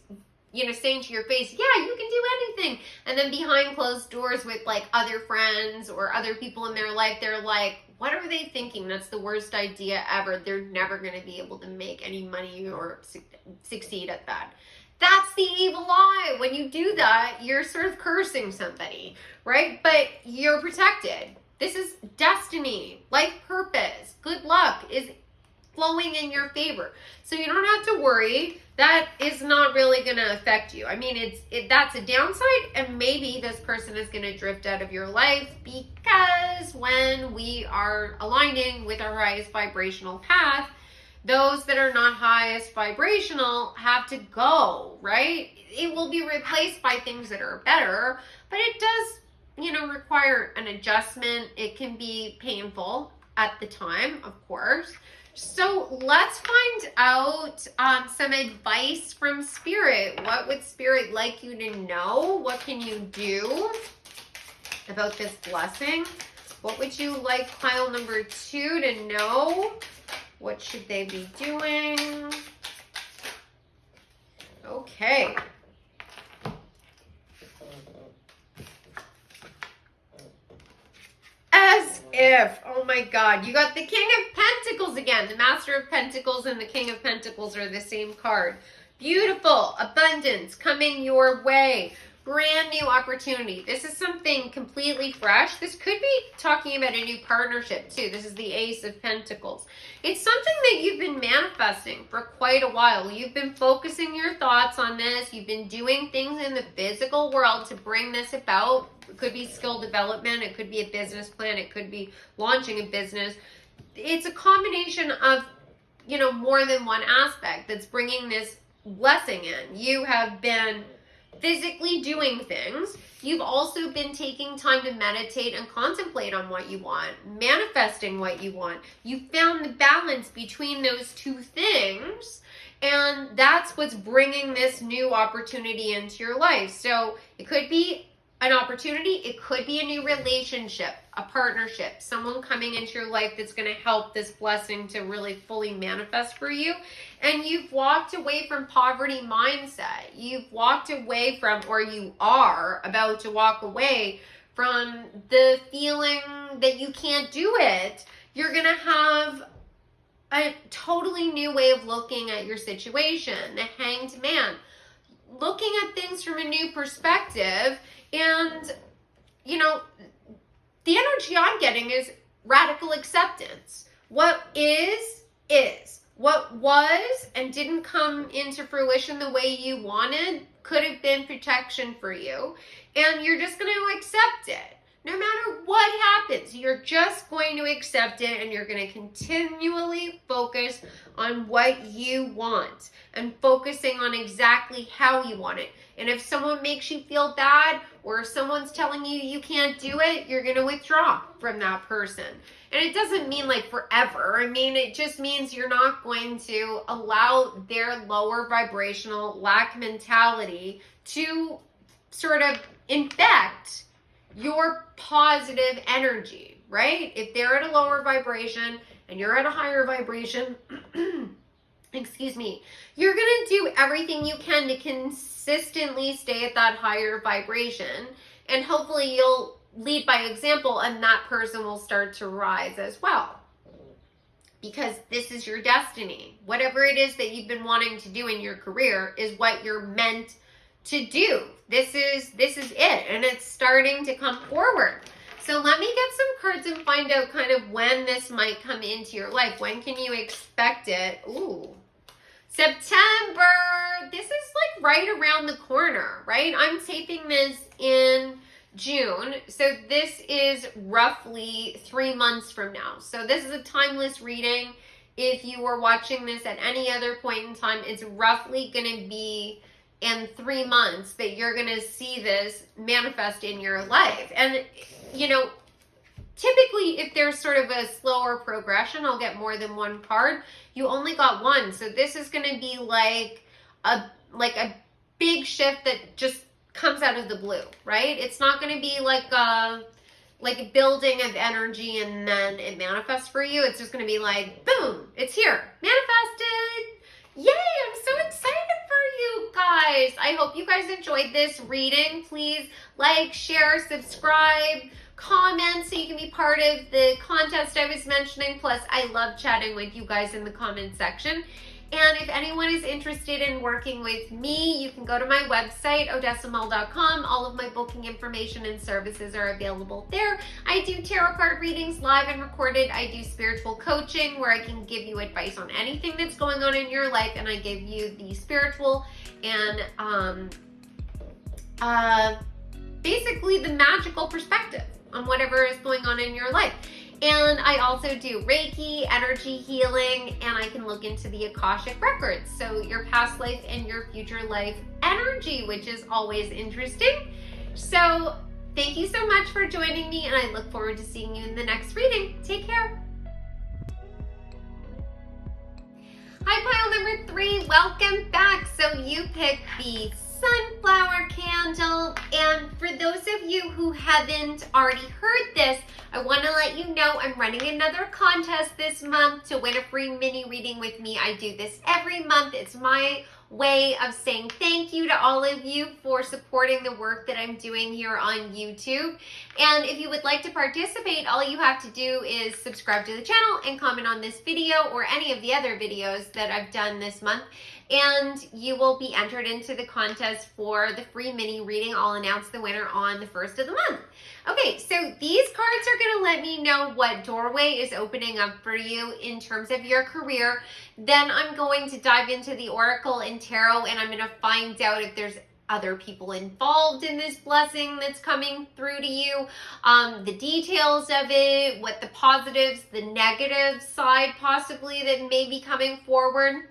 saying to your face, yeah, you can do anything. And then behind closed doors with like other friends or other people in their life, they're like, what are they thinking? That's the worst idea ever. They're never going to be able to make any money or succeed at that. That's the evil eye. When you do that, you're sort of cursing somebody, right? But you're protected. This is destiny, life purpose, good luck is flowing in your favor. So you don't have to worry. That is not really going to affect you. I mean, that's a downside, and maybe this person is going to drift out of your life, because when we are aligning with our highest vibrational path, those that are not highest vibrational have to go, right? It will be replaced by things that are better, but it does, require an adjustment. It can be painful at the time, of course. So let's find out some advice from Spirit. What would Spirit like you to know? What can you do about this blessing? What would you like pile number 2 to know? What should they be doing? Okay. As if, oh my God, you got the King of Pentacles again. The Master of Pentacles and the King of Pentacles are the same card. Beautiful, abundance coming your way. Brand new opportunity. This is something completely fresh. This could be talking about a new partnership too. This is the Ace of Pentacles. It's something that you've been manifesting for quite a while. You've been focusing your thoughts on this. You've been doing things in the physical world to bring this about. It could be skill development. It could be a business plan. It could be launching a business. It's a combination of, more than one aspect that's bringing this blessing in. You have been physically doing things. You've also been taking time to meditate and contemplate on what you want, manifesting what you want. You found the balance between those two things, and that's what's bringing this new opportunity into your life. So it could be an opportunity. It could be a new relationship, a partnership, someone coming into your life that's going to help this blessing to really fully manifest for you. And you've walked away from poverty mindset. You've walked away from, or you are about to walk away from the feeling that you can't do it. You're going to have a totally new way of looking at your situation. The Hanged Man. Looking at things from a new perspective. And, the energy I'm getting is radical acceptance. What is. What was and didn't come into fruition the way you wanted could have been protection for you. And you're just going to accept it. No matter what happens, you're just going to accept it, and you're going to continually focus on what you want and focusing on exactly how you want it. And if someone makes you feel bad, or if someone's telling you you can't do it, you're going to withdraw from that person. And it doesn't mean like forever. I mean, it just means you're not going to allow their lower vibrational lack mentality to sort of infect your positive energy, right? If they're at a lower vibration and you're at a higher vibration, excuse me, you're going to do everything you can to consistently stay at that higher vibration. And hopefully you'll lead by example, and that person will start to rise as well. Because this is your destiny. Whatever it is that you've been wanting to do in your career is what you're meant to do. This is it, and it's starting to come forward. So let me get some cards and find out kind of when this might come into your life. When can you expect it? Ooh, September. This is like right around the corner, right? I'm taping this in June, so this is roughly 3 months from now. So this is a timeless reading. If you were watching this at any other point in time, it's roughly going to be in 3 months that you're going to see this manifest in your life. And, typically if there's sort of a slower progression, I'll get more than one card. You only got one. So this is going to be like a big shift that just comes out of the blue, right? It's not going to be like a building of energy and then it manifests for you. It's just going to be like, boom, it's here, manifested. Yay, I'm so excited for you guys. I hope you guys enjoyed this reading. Please like, share, subscribe, comment so you can be part of the contest I was mentioning. Plus, I love chatting with you guys in the comment section. And if anyone is interested in working with me, you can go to my website, odessamall.com. All of my booking information and services are available there. I do tarot card readings live and recorded. I do spiritual coaching where I can give you advice on anything that's going on in your life, and I give you the spiritual and basically the magical perspective on whatever is going on in your life. And I also do Reiki, energy healing, and I can look into the Akashic records. So your past life and your future life energy, which is always interesting. So thank you so much for joining me, and I look forward to seeing you in the next reading. Take care. Hi, pile number 3, welcome back. So you picked the sunflower candle, and for those of you who haven't already heard this, I want to let you know I'm running another contest this month to win a free mini reading with me. I do this every month. It's my way of saying thank you to all of you for supporting the work that I'm doing here on YouTube. And if you would like to participate, all you have to do is subscribe to the channel and comment on this video or any of the other videos that I've done this month, and you will be entered into the contest for the free mini reading. I'll announce the winner on the 1st of the month. Okay, so these cards are going to let me know what doorway is opening up for you in terms of your career. Then I'm going to dive into the Oracle and Tarot, and I'm going to find out if there's other people involved in this blessing that's coming through to you, the details of it, what the positives, the negative side possibly that may be coming forward,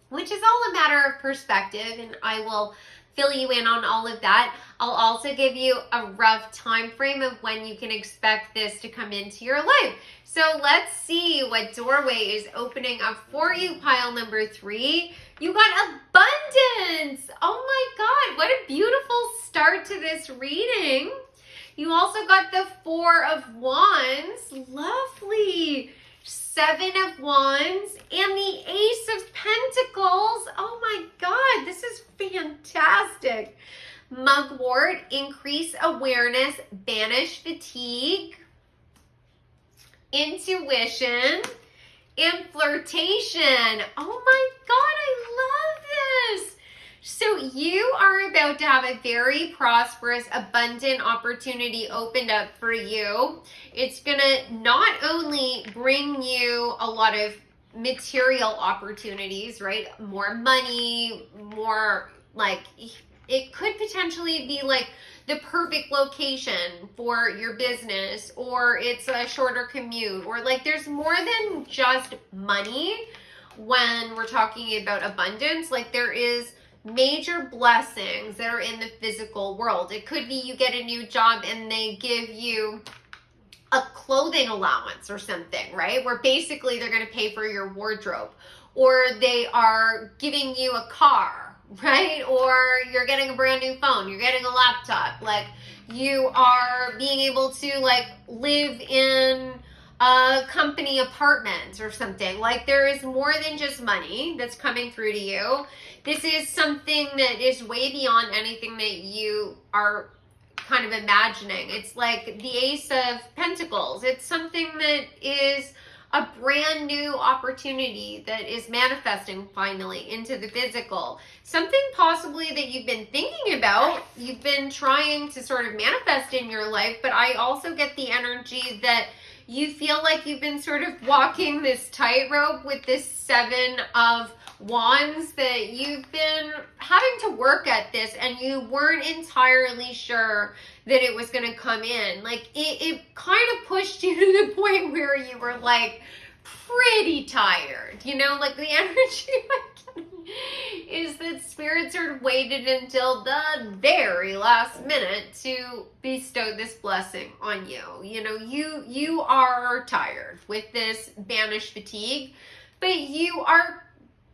which is all a matter of perspective, and I will fill you in on all of that. I'll also give you a rough time frame of when you can expect this to come into your life. So let's see what doorway is opening up for you, pile number 3. You got abundance. Oh my God, what a beautiful start to this reading. You also got the 4 of Wands. Lovely. 7 of Wands and the Ace of Pentacles. Oh my God, this is fantastic. Mugwort, increase awareness, banish fatigue, intuition, and flirtation. Oh my God, I love this. So you are about to have a very prosperous, abundant opportunity opened up for you. It's going to not only bring you a lot of material opportunities, right? More money, more like, it could potentially be like the perfect location for your business, or it's a shorter commute, or like there's more than just money when we're talking about abundance. Like there is major blessings that are in the physical world. It could be you get a new job and they give you a clothing allowance or something, right? Where basically they're going to pay for your wardrobe, or they are giving you a car, right? Or you're getting a brand new phone, you're getting a laptop, like you are being able to like live in a company apartment or something. Like there is more than just money that's coming through to you. This is something that is way beyond anything that you are kind of imagining. It's like the Ace of Pentacles. It's something that is a brand new opportunity that is manifesting finally into the physical. Something possibly that you've been thinking about, you've been trying to sort of manifest in your life, but I also get the energy that you feel like you've been sort of walking this tightrope with this 7 of Wands, that you've been having to work at this and you weren't entirely sure that it was going to come in. Like it kind of pushed you to the point where you were like pretty tired, you know, like the energy is that Spirit sort of waited until the very last minute to bestow this blessing on you. You know, you are tired with this banished fatigue, but you are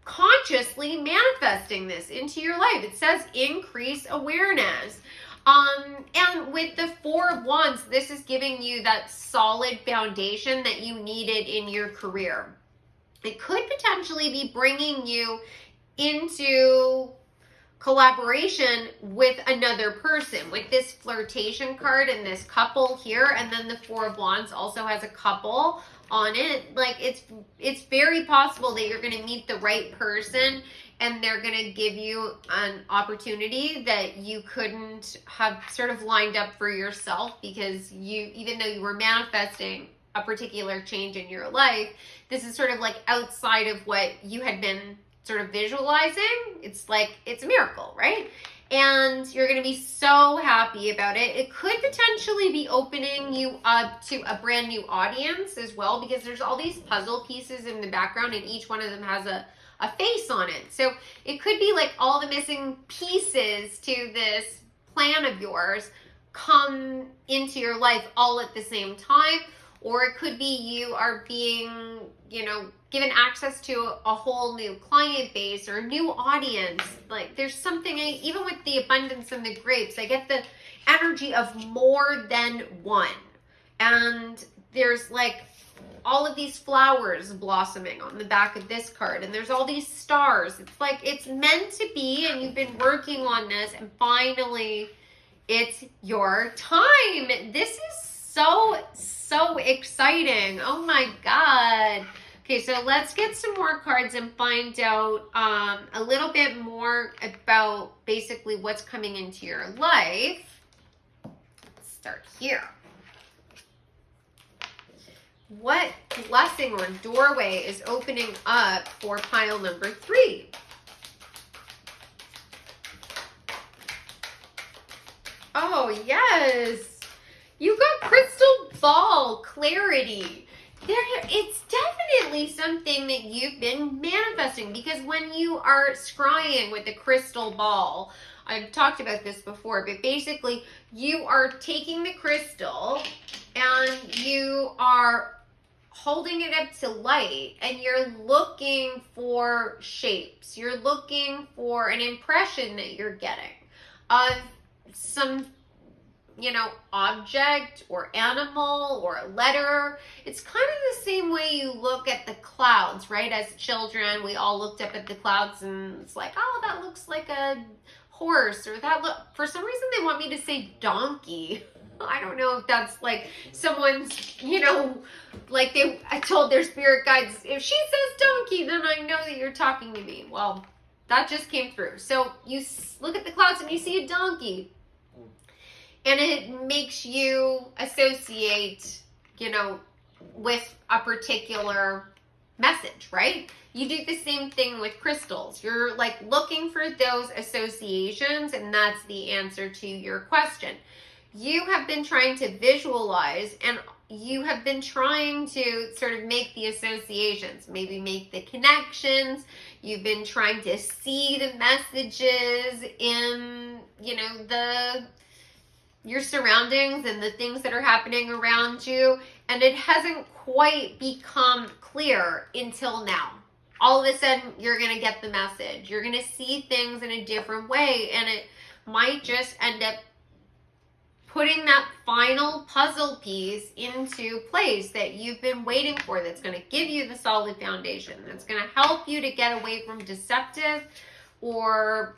consciously manifesting this into your life. It says increase awareness. And with the 4 of Wands, this is giving you that solid foundation that you needed in your career. It could potentially be bringing you into collaboration with another person, with this flirtation card and this couple here, and then the Four of Wands also has a couple on it. Like, it's very possible that you're going to meet the right person and they're going to give you an opportunity that you couldn't have sort of lined up for yourself, because you, even though you were manifesting a particular change in your life, this is sort of like outside of what you had been sort of visualizing. It's like, it's a miracle, right? And you're going to be so happy about it. It could potentially be opening you up to a brand new audience as well, because there's all these puzzle pieces in the background and each one of them has a face on it. So it could be like all the missing pieces to this plan of yours come into your life all at the same time. Or it could be you are being, given access to a whole new client base or a new audience. Like, there's something, even with the abundance and the grapes, I get the energy of more than one. And there's like all of these flowers blossoming on the back of this card. And there's all these stars. It's like, it's meant to be, and you've been working on this, and finally it's your time. This is so exciting. Oh my God. Okay, so let's get some more cards and find out a little bit more about basically what's coming into your life. Let's start here. What blessing or doorway is opening up for pile number 3? Oh, yes. You got crystal ball clarity. It's definitely something that you've been manifesting, because when you are scrying with the crystal ball, I've talked about this before, but basically you are taking the crystal and you are holding it up to light and you're looking for shapes. You're looking for an impression that you're getting of some object or animal or a letter. It's kind of the same way you look at the clouds, right? As children, we all looked up at the clouds and it's like, oh, that looks like a horse, or for some reason they want me to say donkey. I don't know if that's like someone's, I told their spirit guides, if she says donkey, then I know that you're talking to me. Well, that just came through. So you look at the clouds and you see a donkey. And it makes you associate, with a particular message, right? You do the same thing with crystals. You're like looking for those associations, and that's the answer to your question. You have been trying to visualize, and you have been trying to sort of make the associations, maybe make the connections. You've been trying to see the messages in, your surroundings and the things that are happening around you, and it hasn't quite become clear until now. All of a sudden, you're going to get the message. You're going to see things in a different way, and it might just end up putting that final puzzle piece into place that you've been waiting for, that's going to give you the solid foundation, that's going to help you to get away from deceptive or,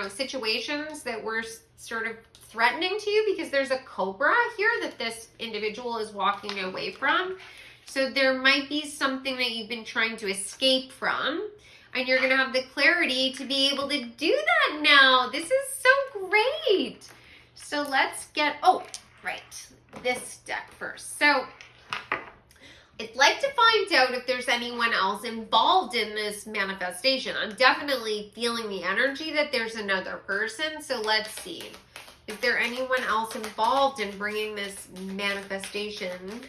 situations that were sort of threatening to you, because there's a cobra here that this individual is walking away from. So there might be something that you've been trying to escape from, and you're going to have the clarity to be able to do that now. This is so great. So let's get, this deck first. So I'd like to find out if there's anyone else involved in this manifestation. I'm definitely feeling the energy that there's another person. So let's see. Is there anyone else involved in bringing this manifestation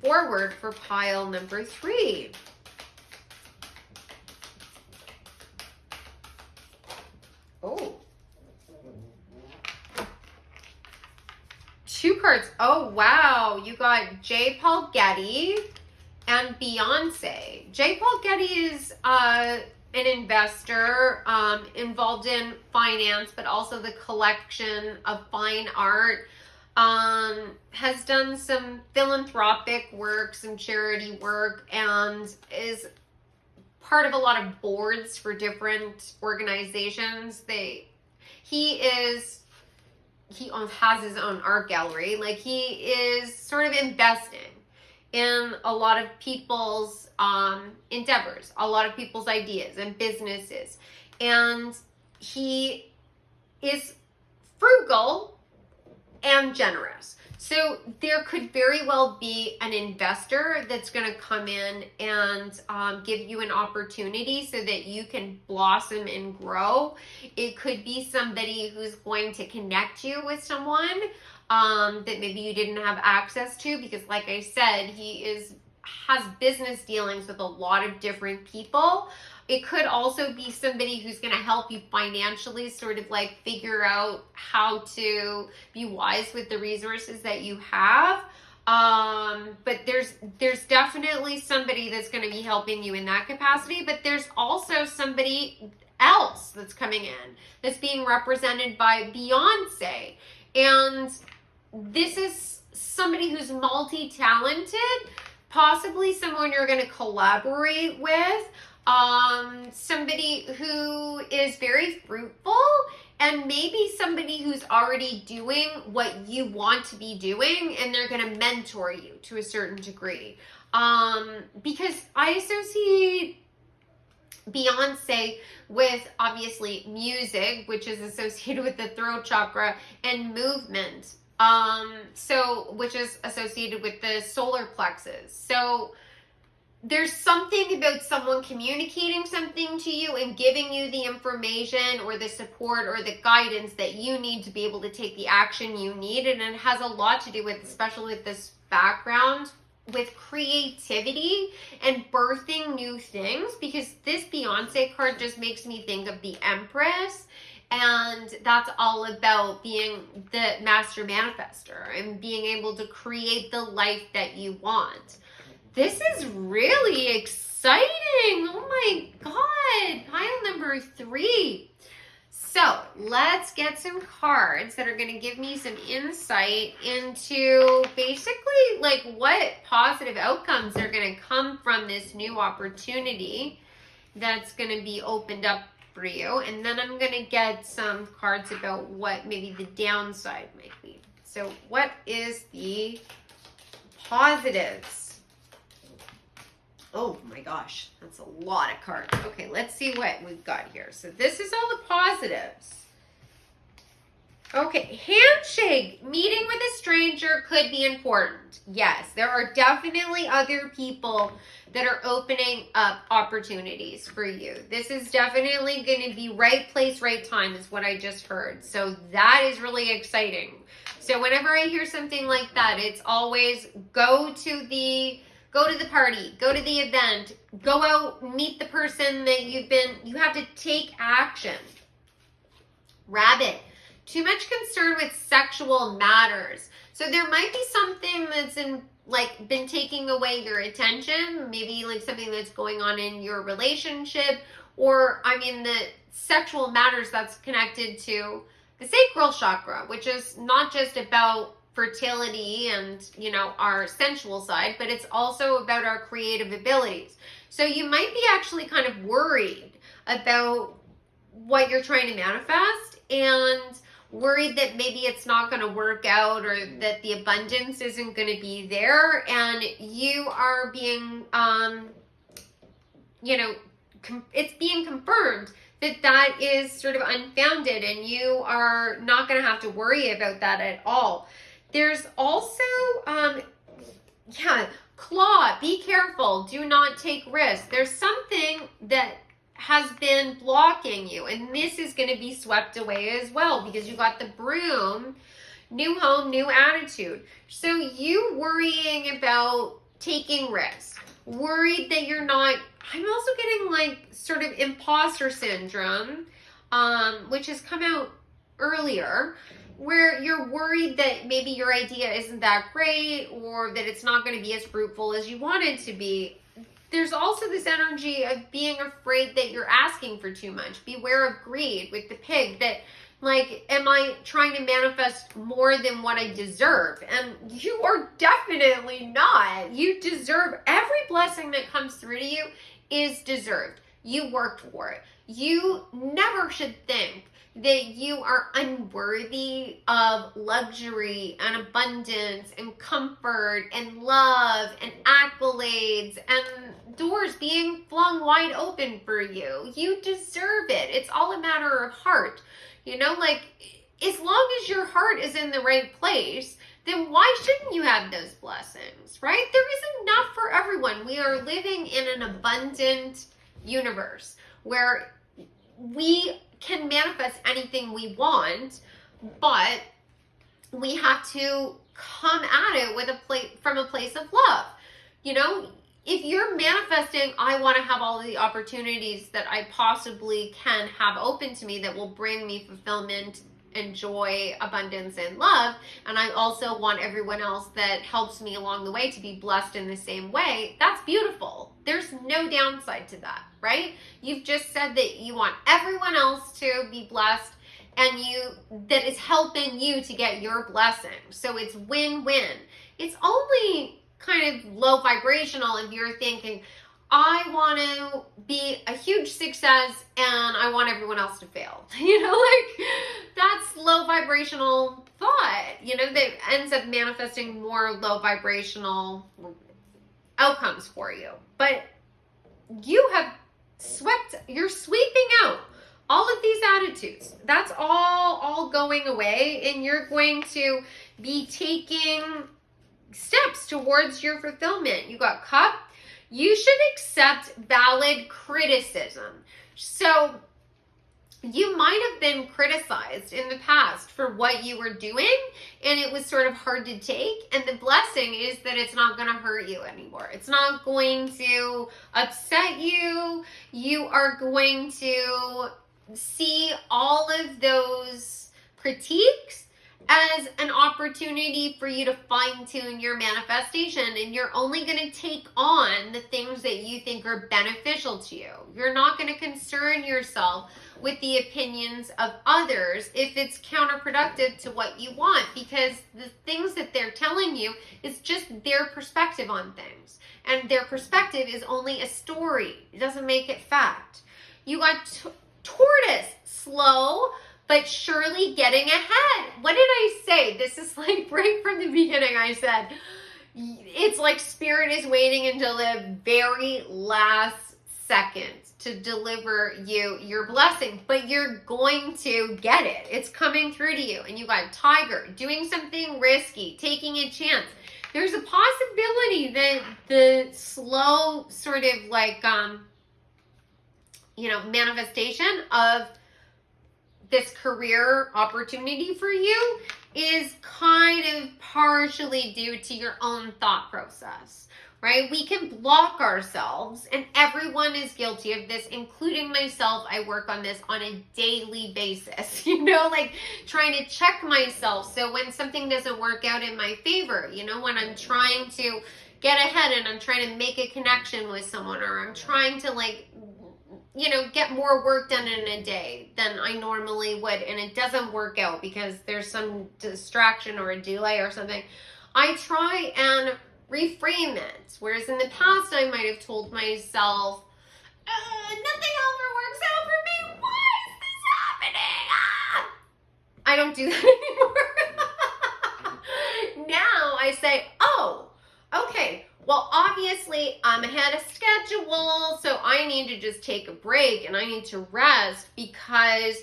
forward for pile number 3? Oh. 2 cards. Oh, wow. You got J. Paul Getty and Beyonce. J. Paul Getty is an investor involved in finance, but also the collection of fine art. Has done some philanthropic work, some charity work, and is part of a lot of boards for different organizations. He has his own art gallery. Like, he is sort of investing in a lot of people's endeavors, a lot of people's ideas and businesses. And he is frugal and generous. So there could very well be an investor that's going to come in and give you an opportunity so that you can blossom and grow. It could be somebody who's going to connect you with someone that maybe you didn't have access to, because like I said, he has business dealings with a lot of different people. It could also be somebody who's going to help you financially, sort of like figure out how to be wise with the resources that you have. But there's definitely somebody that's going to be helping you in that capacity. But there's also somebody else that's coming in that's being represented by Beyonce. And this is somebody who's multi-talented, possibly someone you're going to collaborate with. Somebody who is very fruitful, and maybe somebody who's already doing what you want to be doing, and they're going to mentor you to a certain degree. Because I associate Beyonce with obviously music, which is associated with the throat chakra, and movement, which is associated with the solar plexus. So there's something about someone communicating something to you and giving you the information or the support or the guidance that you need to be able to take the action you need. And it has a lot to do with, especially with this background, with creativity and birthing new things, because this Beyonce card just makes me think of the Empress. And that's all about being the master manifester and being able to create the life that you want. This is really exciting. Oh my God. Pile number 3. So let's get some cards that are going to give me some insight into basically like what positive outcomes are going to come from this new opportunity that's going to be opened up for you. And then I'm going to get some cards about what maybe the downside might be. So what is the positives? Oh my gosh, that's a lot of cards. Okay, let's see what we've got here. So this is all the positives. Okay, handshake. Meeting with a stranger could be important. Yes, there are definitely other people that are opening up opportunities for you. This is definitely going to be right place, right time is what I just heard. So that is really exciting. So whenever I hear something like that, it's always go to the party, go to the event, go out, meet the person that you have to take action. Rabbit. Too much concern with sexual matters. So there might be something that's been taking away your attention, maybe like something that's going on in your relationship, or the sexual matters that's connected to the sacral chakra, which is not just about fertility and our sensual side, but it's also about our creative abilities. So you might be actually kind of worried about what you're trying to manifest, and worried that maybe it's not going to work out, or that the abundance isn't going to be there, and you are being it's being confirmed that is sort of unfounded, and you are not going to have to worry about that at all. There's also, claw, be careful, do not take risks. There's something that has been blocking you, and this is going to be swept away as well, because you got the broom, new home, new attitude. So you worrying about taking risks, worried that you're not, I'm also getting like sort of imposter syndrome, which has come out earlier, where you're worried that maybe your idea isn't that great, or that it's not going to be as fruitful as you want it to be. There's also this energy of being afraid that you're asking for too much. Beware of greed with the pig, that like, am I trying to manifest more than what I deserve? And you are definitely not. You deserve every blessing that comes through to you is deserved. You worked for it. You never should think that you are unworthy of luxury and abundance and comfort and love and accolades and doors being flung wide open for you. You deserve it. It's all a matter of heart. You know, like, as long as your heart is in the right place, then why shouldn't you have those blessings, right? There is enough for everyone. We are living in an abundant universe where we can manifest anything we want, but we have to come at it with from a place of love. You know, if you're manifesting, I want to have all of the opportunities that I possibly can have open to me that will bring me fulfillment and joy, abundance, and love, and I also want everyone else that helps me along the way to be blessed in the same way, that's beautiful. There's no downside to that, right? You've just said that you want everyone else to be blessed, and that is helping you to get your blessing. So it's win-win. It's only kind of low vibrational if you're thinking, I want to be a huge success and I want everyone else to fail. You know, like, that's low vibrational thought, you know, that ends up manifesting more low vibrational outcomes for you. But you're sweeping out all of these attitudes. That's all going away, and you're going to be taking steps towards your fulfillment. You got Cup. You should accept valid criticism. So you might have been criticized in the past for what you were doing, and it was sort of hard to take. And the blessing is that it's not going to hurt you anymore. It's not going to upset you. You are going to see all of those critiques as an opportunity for you to fine-tune your manifestation, and you're only going to take on the things that you think are beneficial to you. You're not going to concern yourself with the opinions of others if it's counterproductive to what you want, because the things that they're telling you is just their perspective on things, and their perspective is only a story. It doesn't make it fact. You got Tortoise, slow but surely getting ahead. What did I say? This is like right from the beginning. I said, it's like Spirit is waiting until the very last second to deliver you your blessing, but you're going to get it. It's coming through to you. And you got Tiger, doing something risky, taking a chance. There's a possibility that the slow sort of like, manifestation of this career opportunity for you is kind of partially due to your own thought process, right? We can block ourselves, and everyone is guilty of this, including myself. I work on this on a daily basis, like trying to check myself. So when something doesn't work out in my favor, when I'm trying to get ahead and I'm trying to make a connection with someone, or I'm trying to get more work done in a day than I normally would, and it doesn't work out because there's some distraction or a delay or something, I try and reframe it. Whereas in the past, I might have told myself, nothing ever works out for me. Why is this happening? I don't do that anymore. Now I say, okay, well, obviously, I'm ahead of schedule, so I need to just take a break and I need to rest because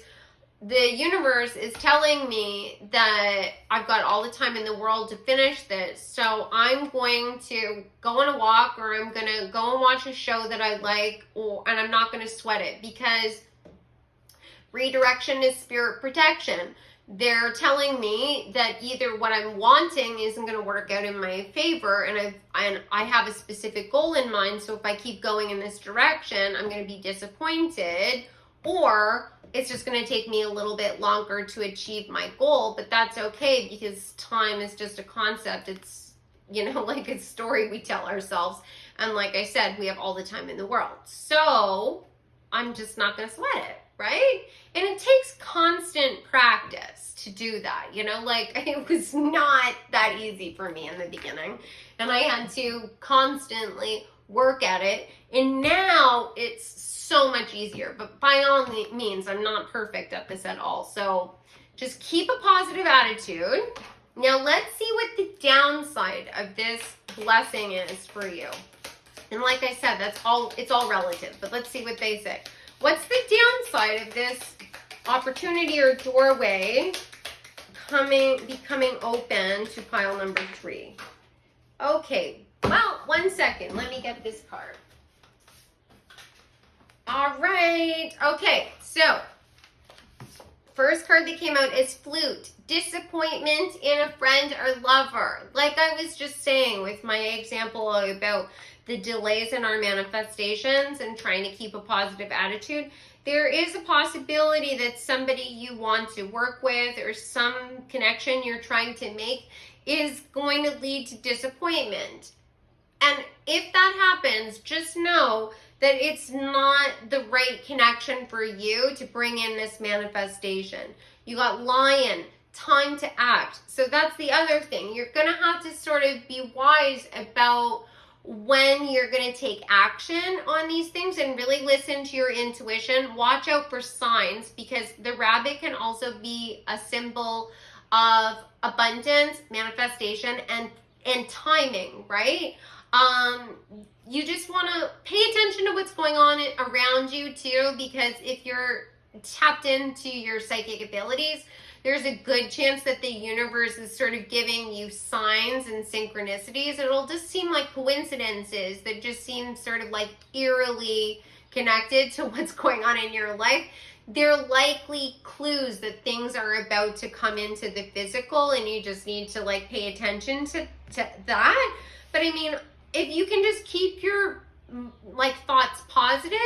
the universe is telling me that I've got all the time in the world to finish this. So I'm going to go on a walk, or I'm going to go and watch a show that I like, and I'm not going to sweat it, because redirection is spirit protection. They're telling me that either what I'm wanting isn't going to work out in my favor, and I have a specific goal in mind, so if I keep going in this direction, I'm going to be disappointed, or it's just going to take me a little bit longer to achieve my goal. But that's okay, because time is just a concept. It's, like a story we tell ourselves. And like I said, we have all the time in the world. So I'm just not going to sweat it, right? And it takes constant practice to do that, you know, like it was not that easy for me in the beginning, and I had to constantly work at it, and now it's so much easier. But by all means, I'm not perfect at this at all, so just keep a positive attitude. Now let's see what the downside of this blessing is for you. And like I said, it's all relative, but let's see what they say. What's the downside of this opportunity or doorway becoming open to pile number 3? Okay, well, 1 second. Let me get this card. All right. Okay, so first card that came out is Flute. Disappointment in a friend or lover. Like I was just saying with my example about the delays in our manifestations and trying to keep a positive attitude, there is a possibility that somebody you want to work with or some connection you're trying to make is going to lead to disappointment. And if that happens, just know that it's not the right connection for you to bring in this manifestation. You got Lion, time to act. So that's the other thing. You're going to have to sort of be wise about when you're going to take action on these things and really listen to your intuition. Watch out for signs, because the rabbit can also be a symbol of abundance, manifestation, and timing, right? You just want to pay attention to what's going on around you too, because if you're tapped into your psychic abilities, there's a good chance that the universe is sort of giving you signs and synchronicities. It'll just seem like coincidences that just seem sort of like eerily connected to what's going on in your life. They're likely clues that things are about to come into the physical, and you just need to like pay attention to that. But I mean, if you can just keep your like thoughts positive,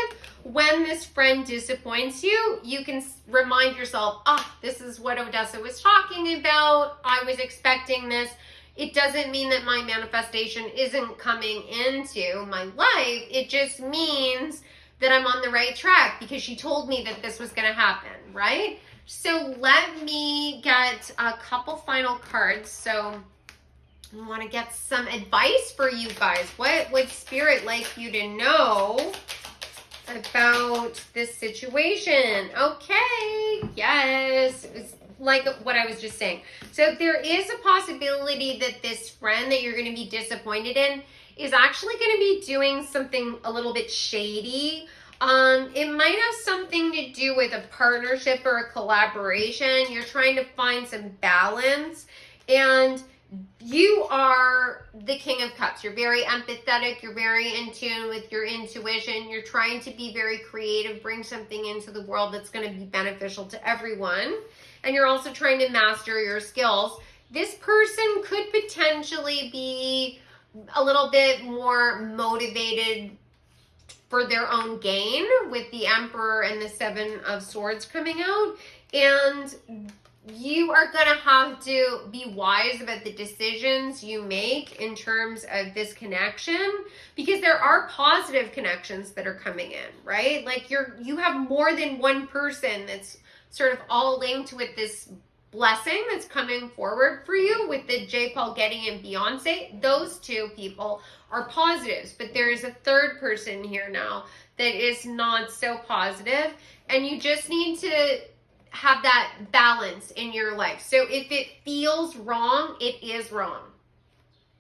when this friend disappoints you, you can remind yourself, this is what Odessa was talking about. I was expecting this. It doesn't mean that my manifestation isn't coming into my life. It just means that I'm on the right track because she told me that this was going to happen, right? So let me get a couple final cards. So I want to get some advice for you guys. What would Spirit like you to know about this situation? Okay, yes, it's like what I was just saying. So there is a possibility that this friend that you're going to be disappointed in is actually going to be doing something a little bit shady. It might have something to do with a partnership or a collaboration. You're trying to find some balance, and you are the King of Cups. You're very empathetic. You're very in tune with your intuition. You're trying to be very creative, bring something into the world that's going to be beneficial to everyone. And you're also trying to master your skills. This person could potentially be a little bit more motivated for their own gain with the Emperor and the Seven of Swords coming out. And you are going to have to be wise about the decisions you make in terms of this connection, because there are positive connections that are coming in, right? Like you have more than one person that's sort of all linked with this blessing that's coming forward for you with the J. Paul Getty and Beyonce. Those two people are positives, but there is a third person here now that is not so positive, and you just need to have that balance in your life. So if it feels wrong, it is wrong.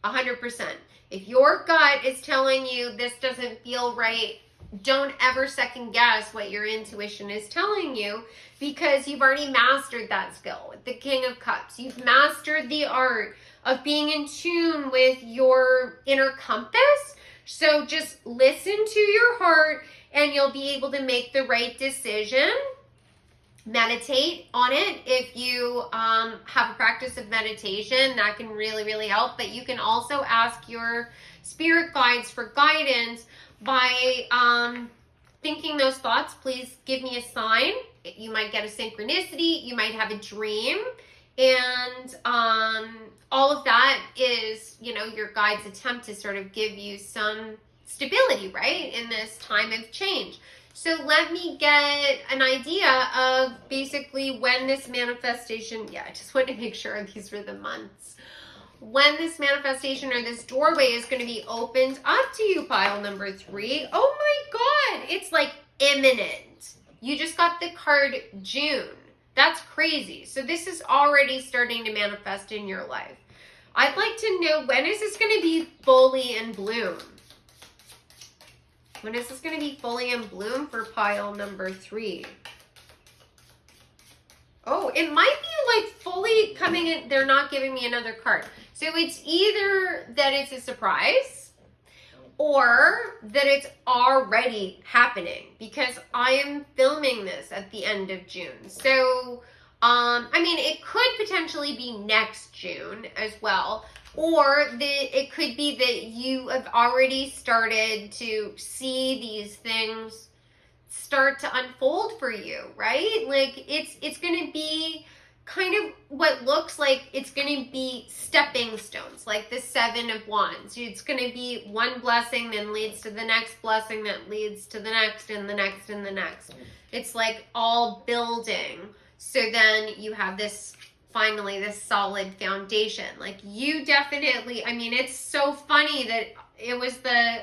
100%. If your gut is telling you this doesn't feel right, don't ever second guess what your intuition is telling you, because you've already mastered that skill with the King of Cups. You've mastered the art of being in tune with your inner compass. So just listen to your heart and you'll be able to make the right decision. Meditate on it. If you have a practice of meditation, that can really, really help. But you can also ask your spirit guides for guidance by thinking those thoughts. Please give me a sign. You might get a synchronicity. You might have a dream. And all of that is, your guide's attempt to sort of give you some stability, right? In this time of change. So let me get an idea of basically when this manifestation, I just want to make sure these were the months, when this manifestation or this doorway is going to be opened up to you, pile number 3. Oh my God, it's like imminent. You just got the card June. That's crazy. So this is already starting to manifest in your life. I'd like to know, when is this going to be fully in bloom? When is this going to be fully in bloom for pile number 3? Oh, it might be like fully coming in. They're not giving me another card. So it's either that it's a surprise or that it's already happening, because I am filming this at the end of June. So, I mean, it could potentially be next June as well. Or it could be that you have already started to see these things start to unfold for you, right? Like it's going to be kind of what looks like it's going to be stepping stones, like the 7 of Wands. It's going to be one blessing then leads to the next blessing that leads to the next and the next and the next. It's like all building. So then you have this, finally, this solid foundation. Like you definitely, I mean, it's so funny that it was the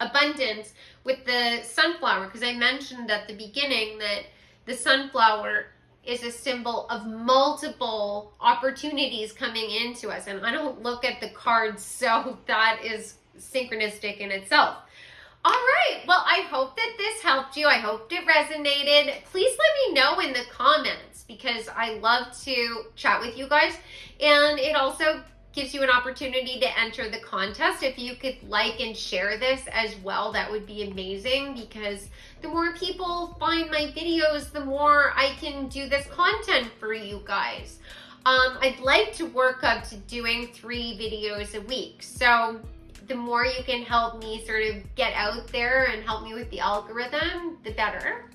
abundance with the sunflower, because I mentioned at the beginning that the sunflower is a symbol of multiple opportunities coming into us. And I don't look at the cards, so that is synchronistic in itself. All right, well, I hope that this helped you. I hope it resonated. Please let me know in the comments, because I love to chat with you guys. And it also gives you an opportunity to enter the contest. If you could like and share this as well, that would be amazing, because the more people find my videos, the more I can do this content for you guys. I'd like to work up to doing 3 videos a week. So the more you can help me sort of get out there and help me with the algorithm, the better.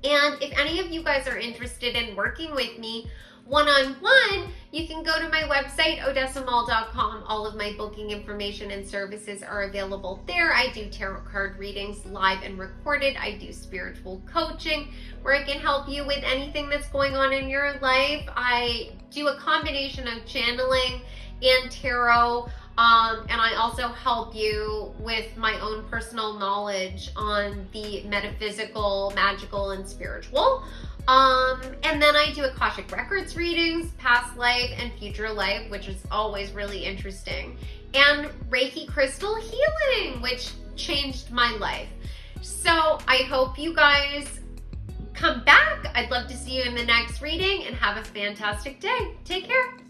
And if any of you guys are interested in working with me one-on-one, you can go to my website, odessamall.com. All of my booking information and services are available there. I do tarot card readings live and recorded. I do spiritual coaching where I can help you with anything that's going on in your life. I do a combination of channeling and tarot. And I also help you with my own personal knowledge on the metaphysical, magical, and spiritual. And then I do Akashic Records readings, past life and future life, which is always really interesting. And Reiki crystal healing, which changed my life. So I hope you guys come back. I'd love to see you in the next reading, and have a fantastic day. Take care.